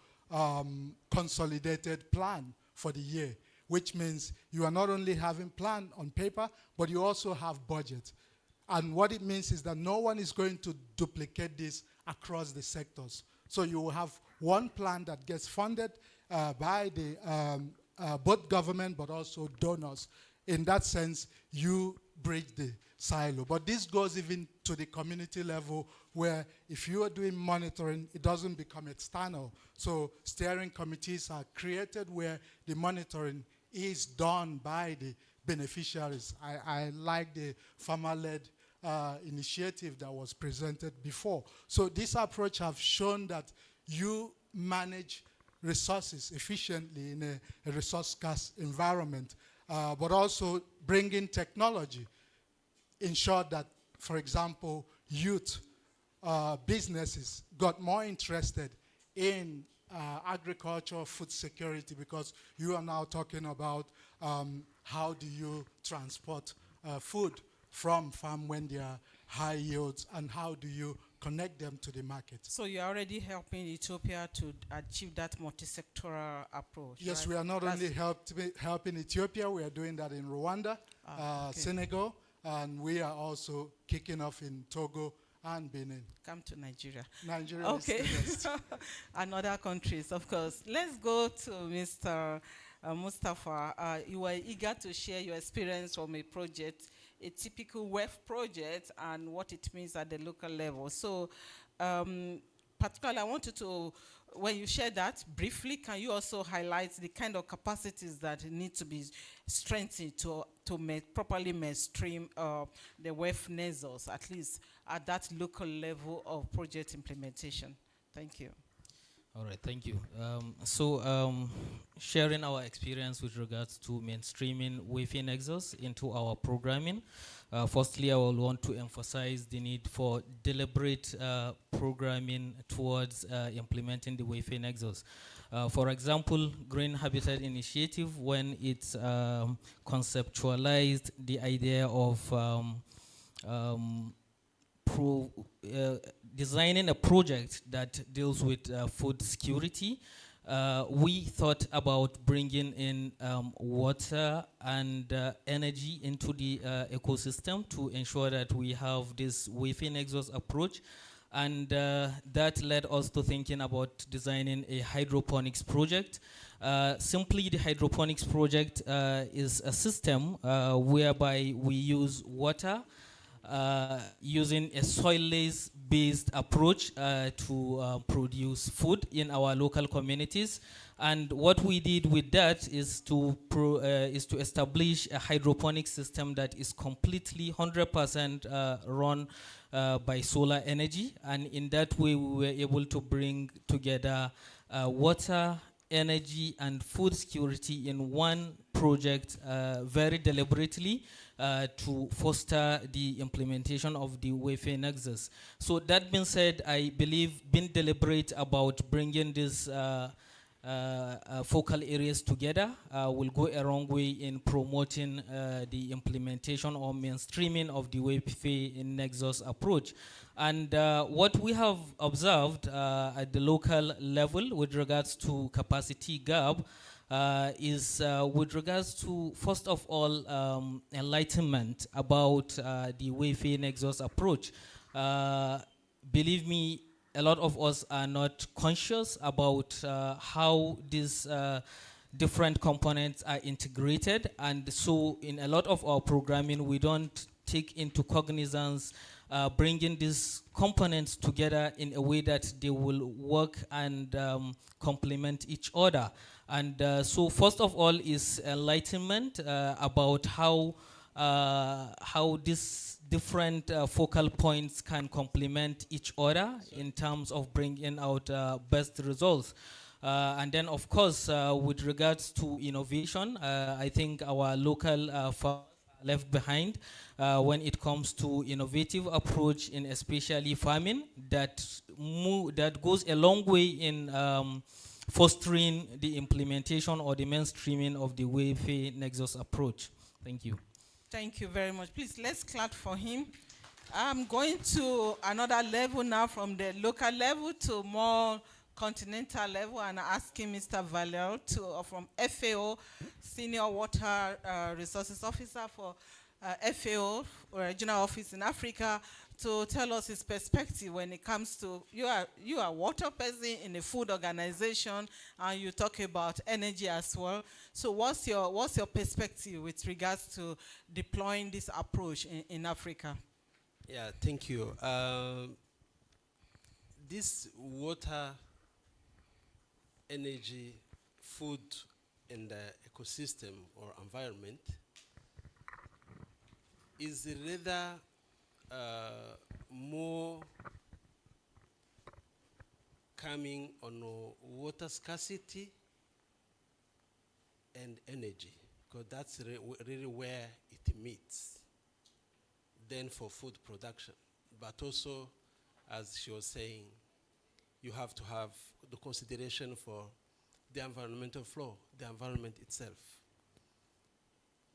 consolidated plan for the year, which means you are not only having plan on paper, but you also have budget. And what it means is that no one is going to duplicate this across the sectors. So you will have one plan that gets funded by the both government but also donors. In that sense, you bridge the silo. But this goes even to the community level, where if you are doing monitoring, it doesn't become external. So steering committees are created where the monitoring is done by the beneficiaries. I like the farmer-led initiative that was presented before. So this approach have shown that you manage resources efficiently in a resource-scarce environment, but also bring in technology, ensure that, for example, youth businesses got more interested in agriculture, food security, because you are now talking about how do you transport food from farm when there are high yields, and how do you connect them to the market. So you're already helping Ethiopia to achieve that multi-sectoral approach, Yes, right? we are not That's only helping Ethiopia, we are doing that in Rwanda, okay. Senegal, and we are also kicking off in Togo and Benin. Come to Nigeria. Nigeria Okay. is the best. And other countries, of course. Let's go to Mr. Mustafa. You were eager to share your experience from a project, a typical WEF project, and what it means at the local level. So, particularly, I want you to, when you share that briefly, can you also highlight the kind of capacities that need to be strengthened to properly mainstream the WEF NESOS, at least at that local level of project implementation? Thank you. All right, thank you. Sharing our experience with regards to mainstreaming WEF Nexus into our programming. Firstly, I will want to emphasize the need for deliberate programming towards implementing the WEF Nexus. For example, Green Habitat Initiative, when it's conceptualized the idea of designing a project that deals with food security, we thought about bringing in water and energy into the ecosystem to ensure that we have this WEF Nexus approach. And that led us to thinking about designing a hydroponics project. Simply, the hydroponics project is a system whereby we use water using a soil-based approach to produce food in our local communities. And what we did with that is to establish a hydroponic system that is completely 100% run by solar energy. And in that way, we were able to bring together water, energy, and food security in one project very deliberately to foster the implementation of the WEF Nexus. So that being said, I believe being deliberate about bringing these focal areas together will go a long way in promoting the implementation or mainstreaming of the WEF Nexus approach. And what we have observed at the local level with regards to capacity gap is with regards to, first of all, enlightenment about the WEF Nexus approach. Believe me, a lot of us are not conscious about how these different components are integrated, and so in a lot of our programming, we don't take into cognizance bringing these components together in a way that they will work and complement each other. And so first of all is enlightenment about how how these different focal points can complement each other in terms of bringing out best results. And then, of course, with regards to innovation, I think our local farmers are left behind when it comes to innovative approach in especially farming that goes a long way in fostering the implementation or the mainstreaming of the WEF Nexus approach. Thank you. Thank you very much. Please, let's clap for him. I'm going to another level now, from the local level to more continental level, and asking Mr. Valel from FAO, Senior Water Resources Officer for FAO, Regional Office in Africa, to tell us his perspective when it comes to, you are water person in a food organization, and you talk about energy as well. So what's your perspective with regards to deploying this approach in Africa? Yeah, thank you. This water, energy, food, and ecosystem or environment is rather more coming on water scarcity and energy, because that's really where it meets. Then for food production, but also, as she was saying, you have to have the consideration for the environmental flow, the environment itself.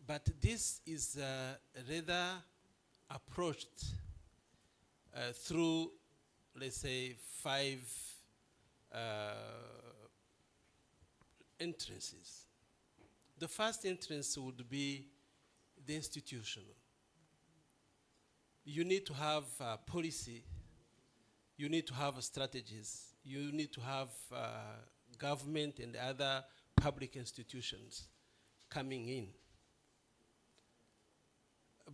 But this is rather approached through, let's say, 5 entrances. The first entrance would be the institutional. You need to have policy, you need to have strategies, you need to have government and other public institutions coming in.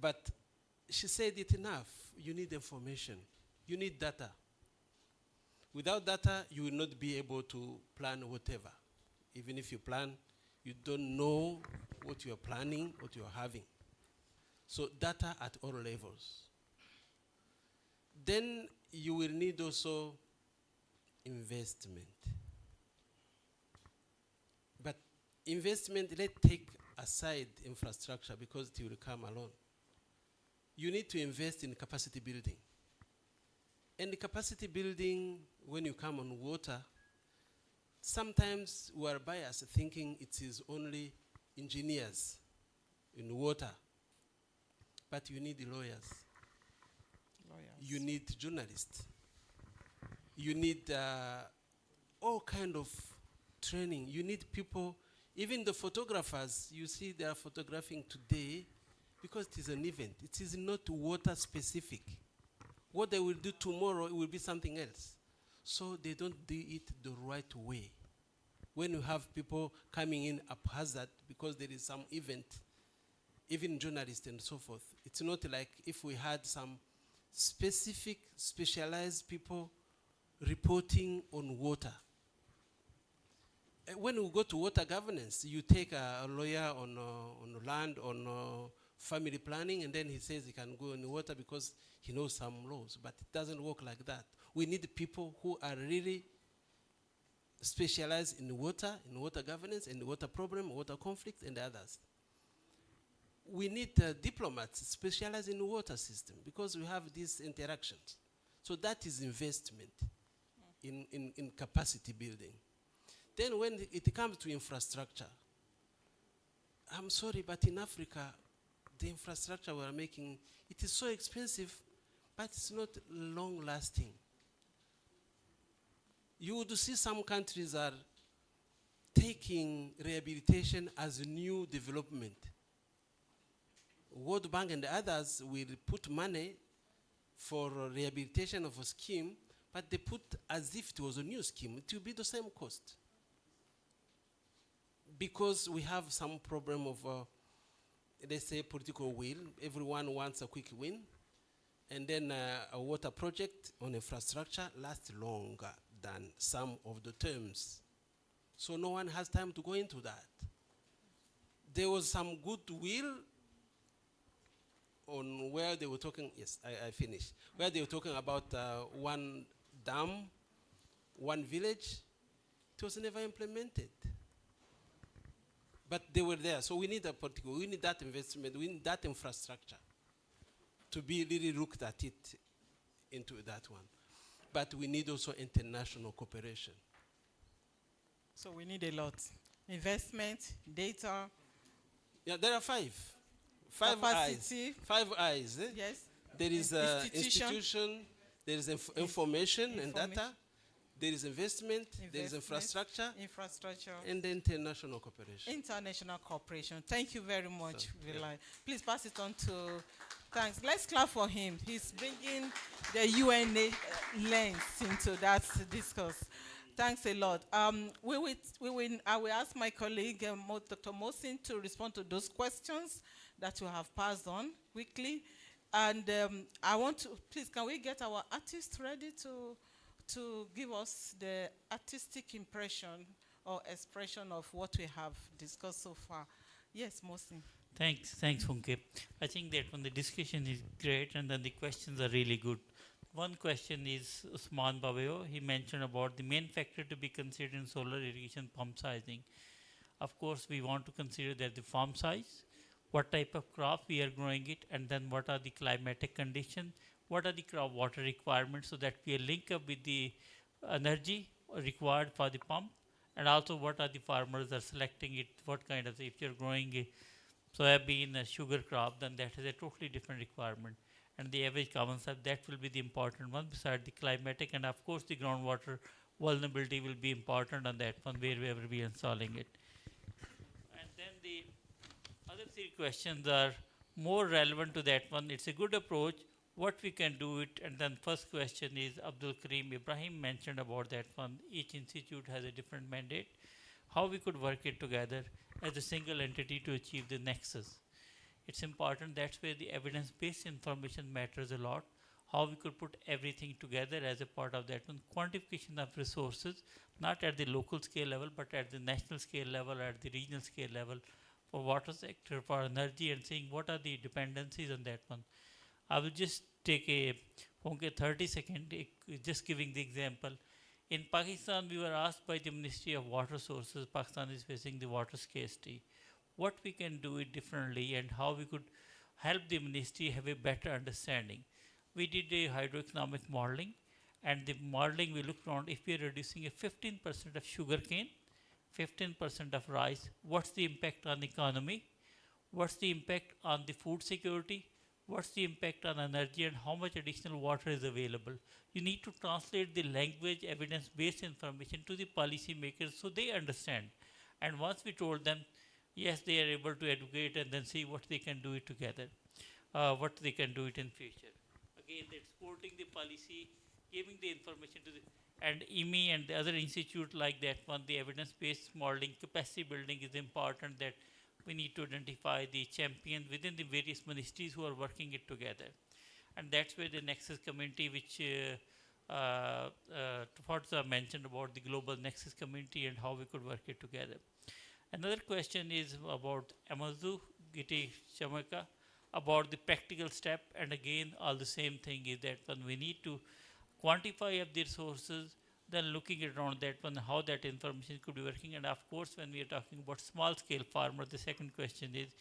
But she said it enough. You need information. You need data. Without data, you will not be able to plan whatever. Even if you plan, you don't know what you are planning, what you are having. So data at all levels. Then you will need also investment. But investment, let's take aside infrastructure because it will come alone. You need to invest in capacity building. And the capacity building, when you come on water, sometimes we are biased thinking it is only engineers in water. But you need lawyers. You need journalists. You need all kind of training. You need people, even the photographers, you see they are photographing today because it is an event. It is not water specific. What they will do tomorrow, it will be something else. So they don't do it the right way. When you have people coming in haphazard because there is some event, even journalists and so forth, it's not like if we had some specific, specialized people reporting on water. When we go to water governance, you take a lawyer on land, on family planning, and then he says he can go in water because he knows some laws, but it doesn't work like that. We need people who are really specialized in water governance, in water problem, water conflict, and others. We need diplomats specialized in the water system because we have these interactions. So that is investment in capacity building. Then when it comes to infrastructure, I'm sorry, but in Africa, the infrastructure we are making, it is so expensive, but it's not long lasting. You would see some countries are taking rehabilitation as a new development. World Bank and others will put money for rehabilitation of a scheme, but they put as if it was a new scheme. It will be the same cost. Because we have some problem of, let's say, political will. Everyone wants a quick win. And then a water project on infrastructure lasts longer than some of the terms. So no one has time to go into that. There was some goodwill on where they were talking, yes, I finished, where they were talking about one dam, one village, it was never implemented. But they were there, so we need we need that investment, we need that infrastructure to be really looked at it into that one. But we need also international cooperation. So we need a lot. Investment, data, Yeah, there are five. Five capacity. eyes. 5 eyes. Eh? Yes. There is institution, there is information and data, there is investment, there is infrastructure, and the international cooperation. International cooperation. Thank you very much, So, Vilai. Please pass it on to, thanks. Let's clap for him. He's bringing the UNA lens into that discourse. Thanks a lot. I will ask my colleague, Dr. Mosin, to respond to those questions that you have passed on quickly. And I want to, please, can we get our artist ready to give us the artistic impression or expression of what we have discussed so far? Yes, Mosin. Thanks, Funke. I think that when the discussion is great and then the questions are really good. One question is Usman Babeo. He mentioned about the main factor to be considered in solar irrigation pump sizing. Of course, we want to consider that the farm size, what type of crop we are growing it, and then what are the climatic conditions, what are the crop water requirements, so that we link up with the energy required for the pump, and also what are the farmers are selecting it, what kind of, if you're growing a soybean, a sugar crop, then that is a totally different requirement. And the average common size, that will be the important one beside the climatic, and of course the groundwater vulnerability will be important on that one wherever we are installing it. And then the other three questions are more relevant to that one. It's a good approach, what we can do it, and then first question is Abdul Karim Ibrahim mentioned about that one. Each institute has a different mandate. How we could work it together as a single entity to achieve the nexus. It's important, that's where the evidence-based information matters a lot. How we could put everything together as a part of that one. Quantification of resources, not at the local scale level, but at the national scale level, at the regional scale level, for water sector, for energy, and seeing what are the dependencies on that one. I will just take a 30 second, just giving the example. In Pakistan, we were asked by the Ministry of Water Sources, Pakistan is facing the water scarcity. What we can do it differently and how we could help the ministry have a better understanding. We did a hydroeconomic modeling, and the modeling we looked around, if we are reducing a 15% of sugarcane, 15% of rice, what's the impact on the economy? What's the impact on the food security? What's the impact on energy, and how much additional water is available? You need to translate the language, evidence-based information to the policymakers so they understand. And once we told them, yes, they are able to educate and then see what they can do it together, what they can do it in future. Again, that's supporting the policy, giving the information to the, and IWMI and the other institute like that one, the evidence-based modeling, capacity building is important, that we need to identify the champions within the various ministries who are working it together. And that's where the Nexus community, which Tufotza mentioned about the global Nexus community and how we could work it together. Another question is about Amazu Giti Shamaka, about the practical step, and again all the same thing is that when we need to quantify up the resources, then looking around that one, how that information could be working. And of course, when we are talking about small scale farmers, the second question is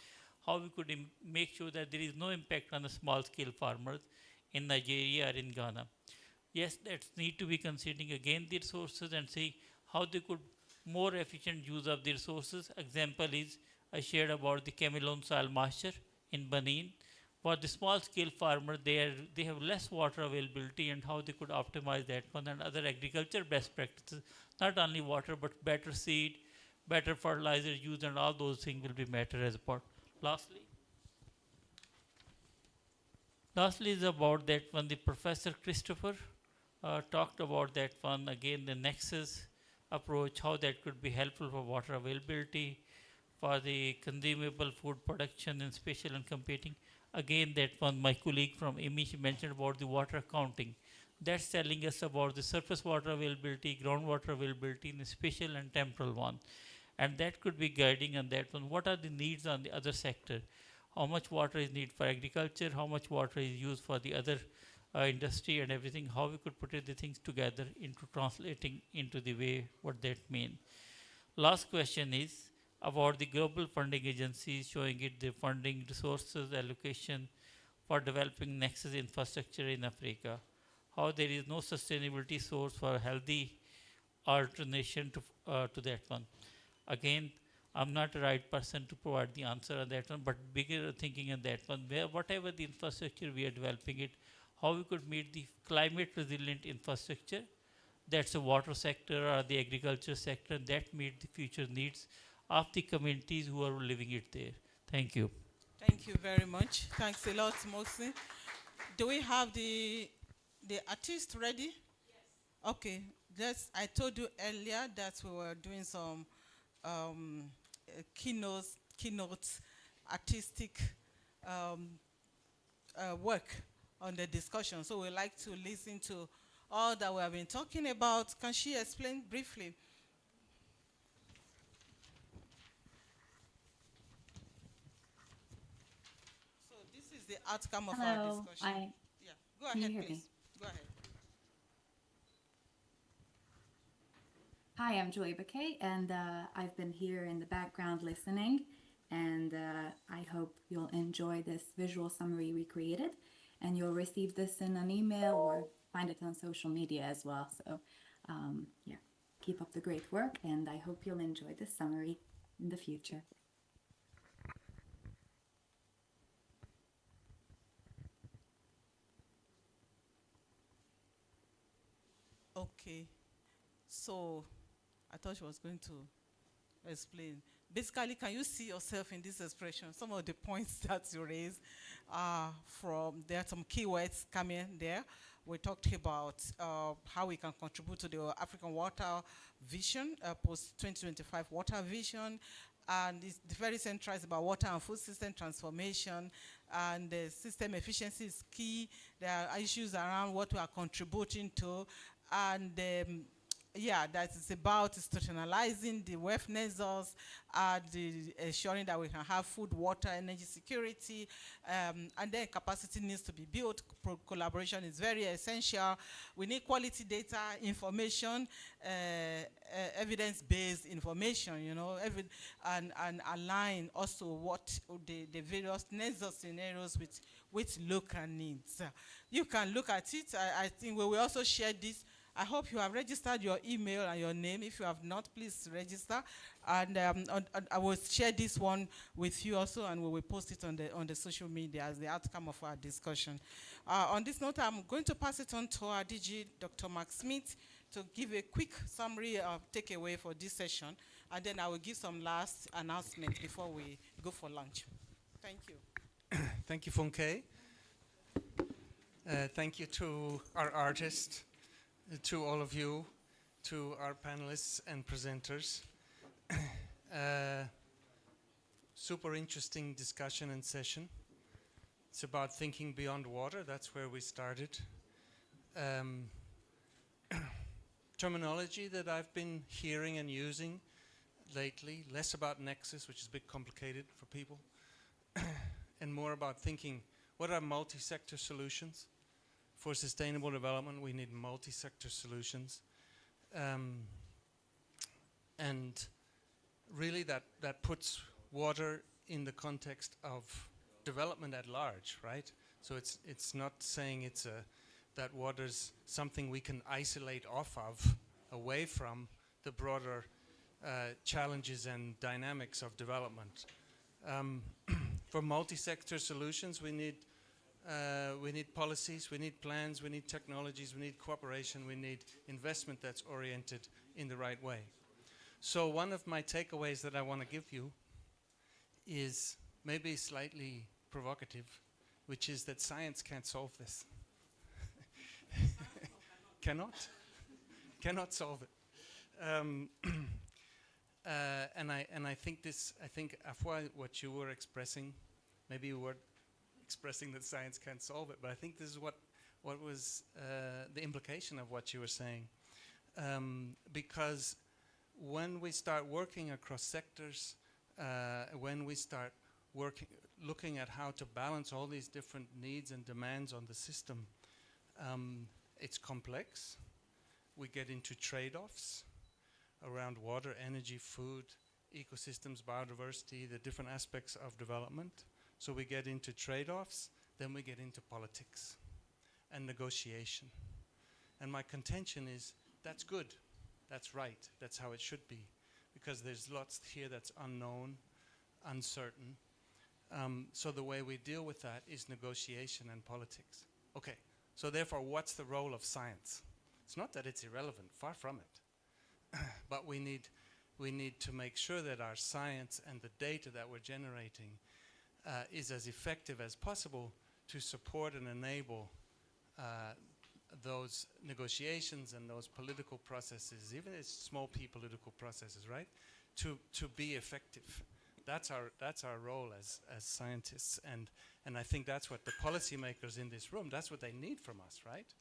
how we could make sure that there is no impact on the small scale farmers in Nigeria or in Ghana. Yes, that need to be considering again the resources and see how they could more efficient use of the resources. Example is I shared about the Camelon soil moisture in Benin. For the small scale farmer, they have less water availability, and how they could optimize that one, and other agriculture best practices, not only water but better seed, better fertilizer use, and all those things will be matter as a part. Lastly is about that one, the Professor Christopher talked about that one, again the nexus approach, how that could be helpful for water availability, for the consumable food production, and spatial and computing. Again, that one, my colleague from IWMI mentioned about the water accounting. That's telling us about the surface water availability, groundwater availability, and the spatial and temporal one. And that could be guiding on that one. What are the needs on the other sector? how much water is needed for agriculture, how much water is used for the other industry and everything, how we could put the things together into translating into the way what that mean. Last question is about the global funding agencies, showing it the funding resources allocation for developing nexus infrastructure in Africa. How there is no sustainability source for healthy alternation to that one. Again, I'm not the right person to provide the answer on that one, but bigger thinking on that one, where whatever the infrastructure we are developing it, how we could meet the climate resilient infrastructure, that's the water sector or the agriculture sector, that meet the future needs of the communities who are living it there. Thank you. Thank you very much. Thanks a lot, Mosin. Do we have the artist ready? Yes. Okay. I told you earlier that we were doing some keynote artistic work on the discussion. So we like to listen to all that we have been talking about. Can she explain briefly? So this is the outcome of our Hello, discussion. Yeah, go can you ahead, hear please. me? Go ahead. Hi, I'm Joy Bakay, and I've been here in the background listening, and I hope you'll enjoy this visual summary we created, and you'll receive this in an email or find it on social media as well. So yeah, keep up the great work, and I hope you'll enjoy this summary in the future. Okay. So I thought she was going to explain. Basically, can you see yourself in this expression? Some of the points that you raised are there are some keywords coming there. We talked about how we can contribute to the African water vision, post-2025 water vision, and it's very centralized about water and food system transformation, and the system efficiency is key. There are issues around what we are contributing to, and yeah, that is about institutionalizing the WEF nexus, ensuring that we can have food, water, energy security, and then capacity needs to be built. Collaboration is very essential. We need quality data, information, evidence-based information, you know, and align also what the various nexus scenarios with local needs. You can look at it. I think we will also share this. I hope you have registered your email and your name. If you have not, please register. And I will share this one with you also, and we will post it on the social media as the outcome of our discussion. On this note, I'm going to pass it on to our DG, Dr. Mark Smith, to give a quick summary of takeaway for this session, and then I will give some last announcements before we go for lunch. Thank you. Thank you, Funke. Thank you to our artist, to all of you, to our panelists and presenters. Super interesting discussion and session. It's about thinking beyond water. That's where we started. Terminology that I've been hearing and using lately, less about nexus, which is a bit complicated for people, and more about thinking, what are multi-sector solutions? For sustainable development, we need multi-sector solutions. And really that puts water in the context of development at large, right? So it's not saying that water's something we can isolate off of, away from the broader challenges and dynamics of development. For multi-sector solutions, we need policies, we need plans, we need technologies, we need cooperation, we need investment that's oriented in the right way. So one of my takeaways that I want to give you is maybe slightly provocative, which is that science can't solve this. Cannot solve it. And I think Afua, what you were expressing, maybe you were expressing that science can't solve it, but I think this is what was the implication of what you were saying. Because when we start working across sectors, when we start looking at how to balance all these different needs and demands on the system. It's complex. We get into trade-offs around water, energy, food, ecosystems, biodiversity, the different aspects of development. So we get into trade-offs, then we get into politics and negotiation. And my contention is that's good, that's right, that's how it should be, because there's lots here that's unknown, uncertain. So the way we deal with that is negotiation and politics. Okay, so therefore what's the role of science? It's not that it's irrelevant, far from it. But we need to make sure that our science and the data that we're generating is as effective as possible to support and enable those negotiations and those political processes, even as small p political processes, right, to be effective. That's our role as scientists, and I think that's what the policymakers in this room, that's what they need from us, right?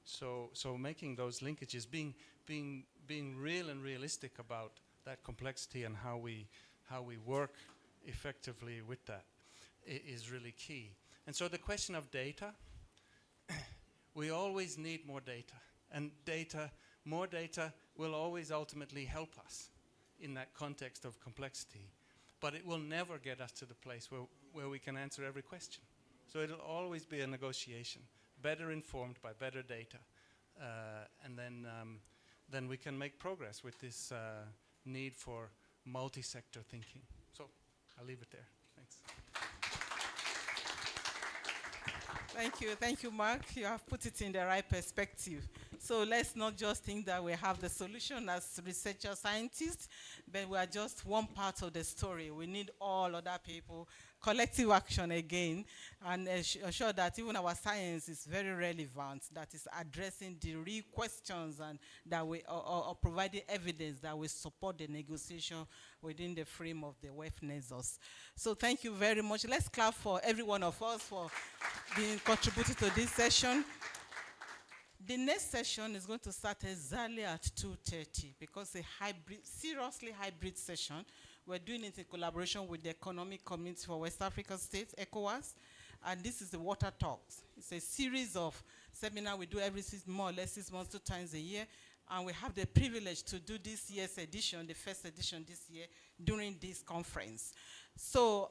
So making those linkages, being real and realistic about that complexity and how we work effectively with that is really key. And so the question of data, we always need more data, and more data will always ultimately help us in that context of complexity, but it will never get us to the place where we can answer every question. So it'll always be a negotiation, better informed by better data, and then we can make progress with this need for multi-sector thinking. So I'll leave it there. Thanks. Thank you, Mark. You have put it in the right perspective. So let's not just think that we have the solution as researchers, scientists, but we are just one part of the story. We need all other people, collective action again, and ensure that even our science is very relevant, that is addressing the real questions and that we are providing evidence that will support the negotiation within the frame of the WEF nexus. So thank you very much. Let's clap for every one of us for being contributed to this session. The next session is going to start exactly at 2:30 because it's a seriously hybrid session. We're doing it in collaboration with the Economic Community for West African States, ECOWAS, and this is the Water Talks. It's a series of seminars we do every more or less 6 months, 2 times a year, and we have the privilege to do this year's edition, the first edition this year, during this conference. So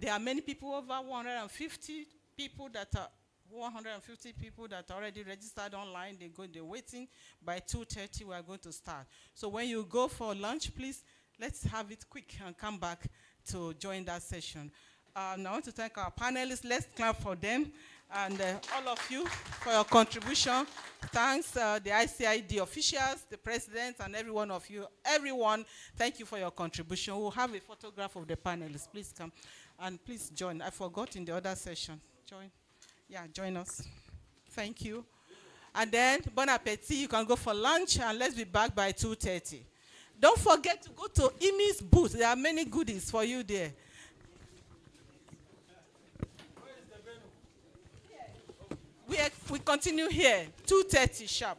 there are many people, over 150 people that are 150 people that are already registered online. They're waiting. By 2:30, we are going to start. So when you go for lunch, please, let's have it quick and come back to join that session. I want to thank our panelists. Let's clap for them. And all of you for your contribution. Thanks, the ICID officials, the president, and every one of you. Everyone, thank you for your contribution. We'll have a photograph of the panelists. Please come. And please join. I forgot in the other session. Join us. Thank you. And then, bon appetit. You can go for lunch, and let's be back by 2:30. Don't forget to go to IWMI's booth. There are many goodies for you there. We continue here, 2:30 sharp.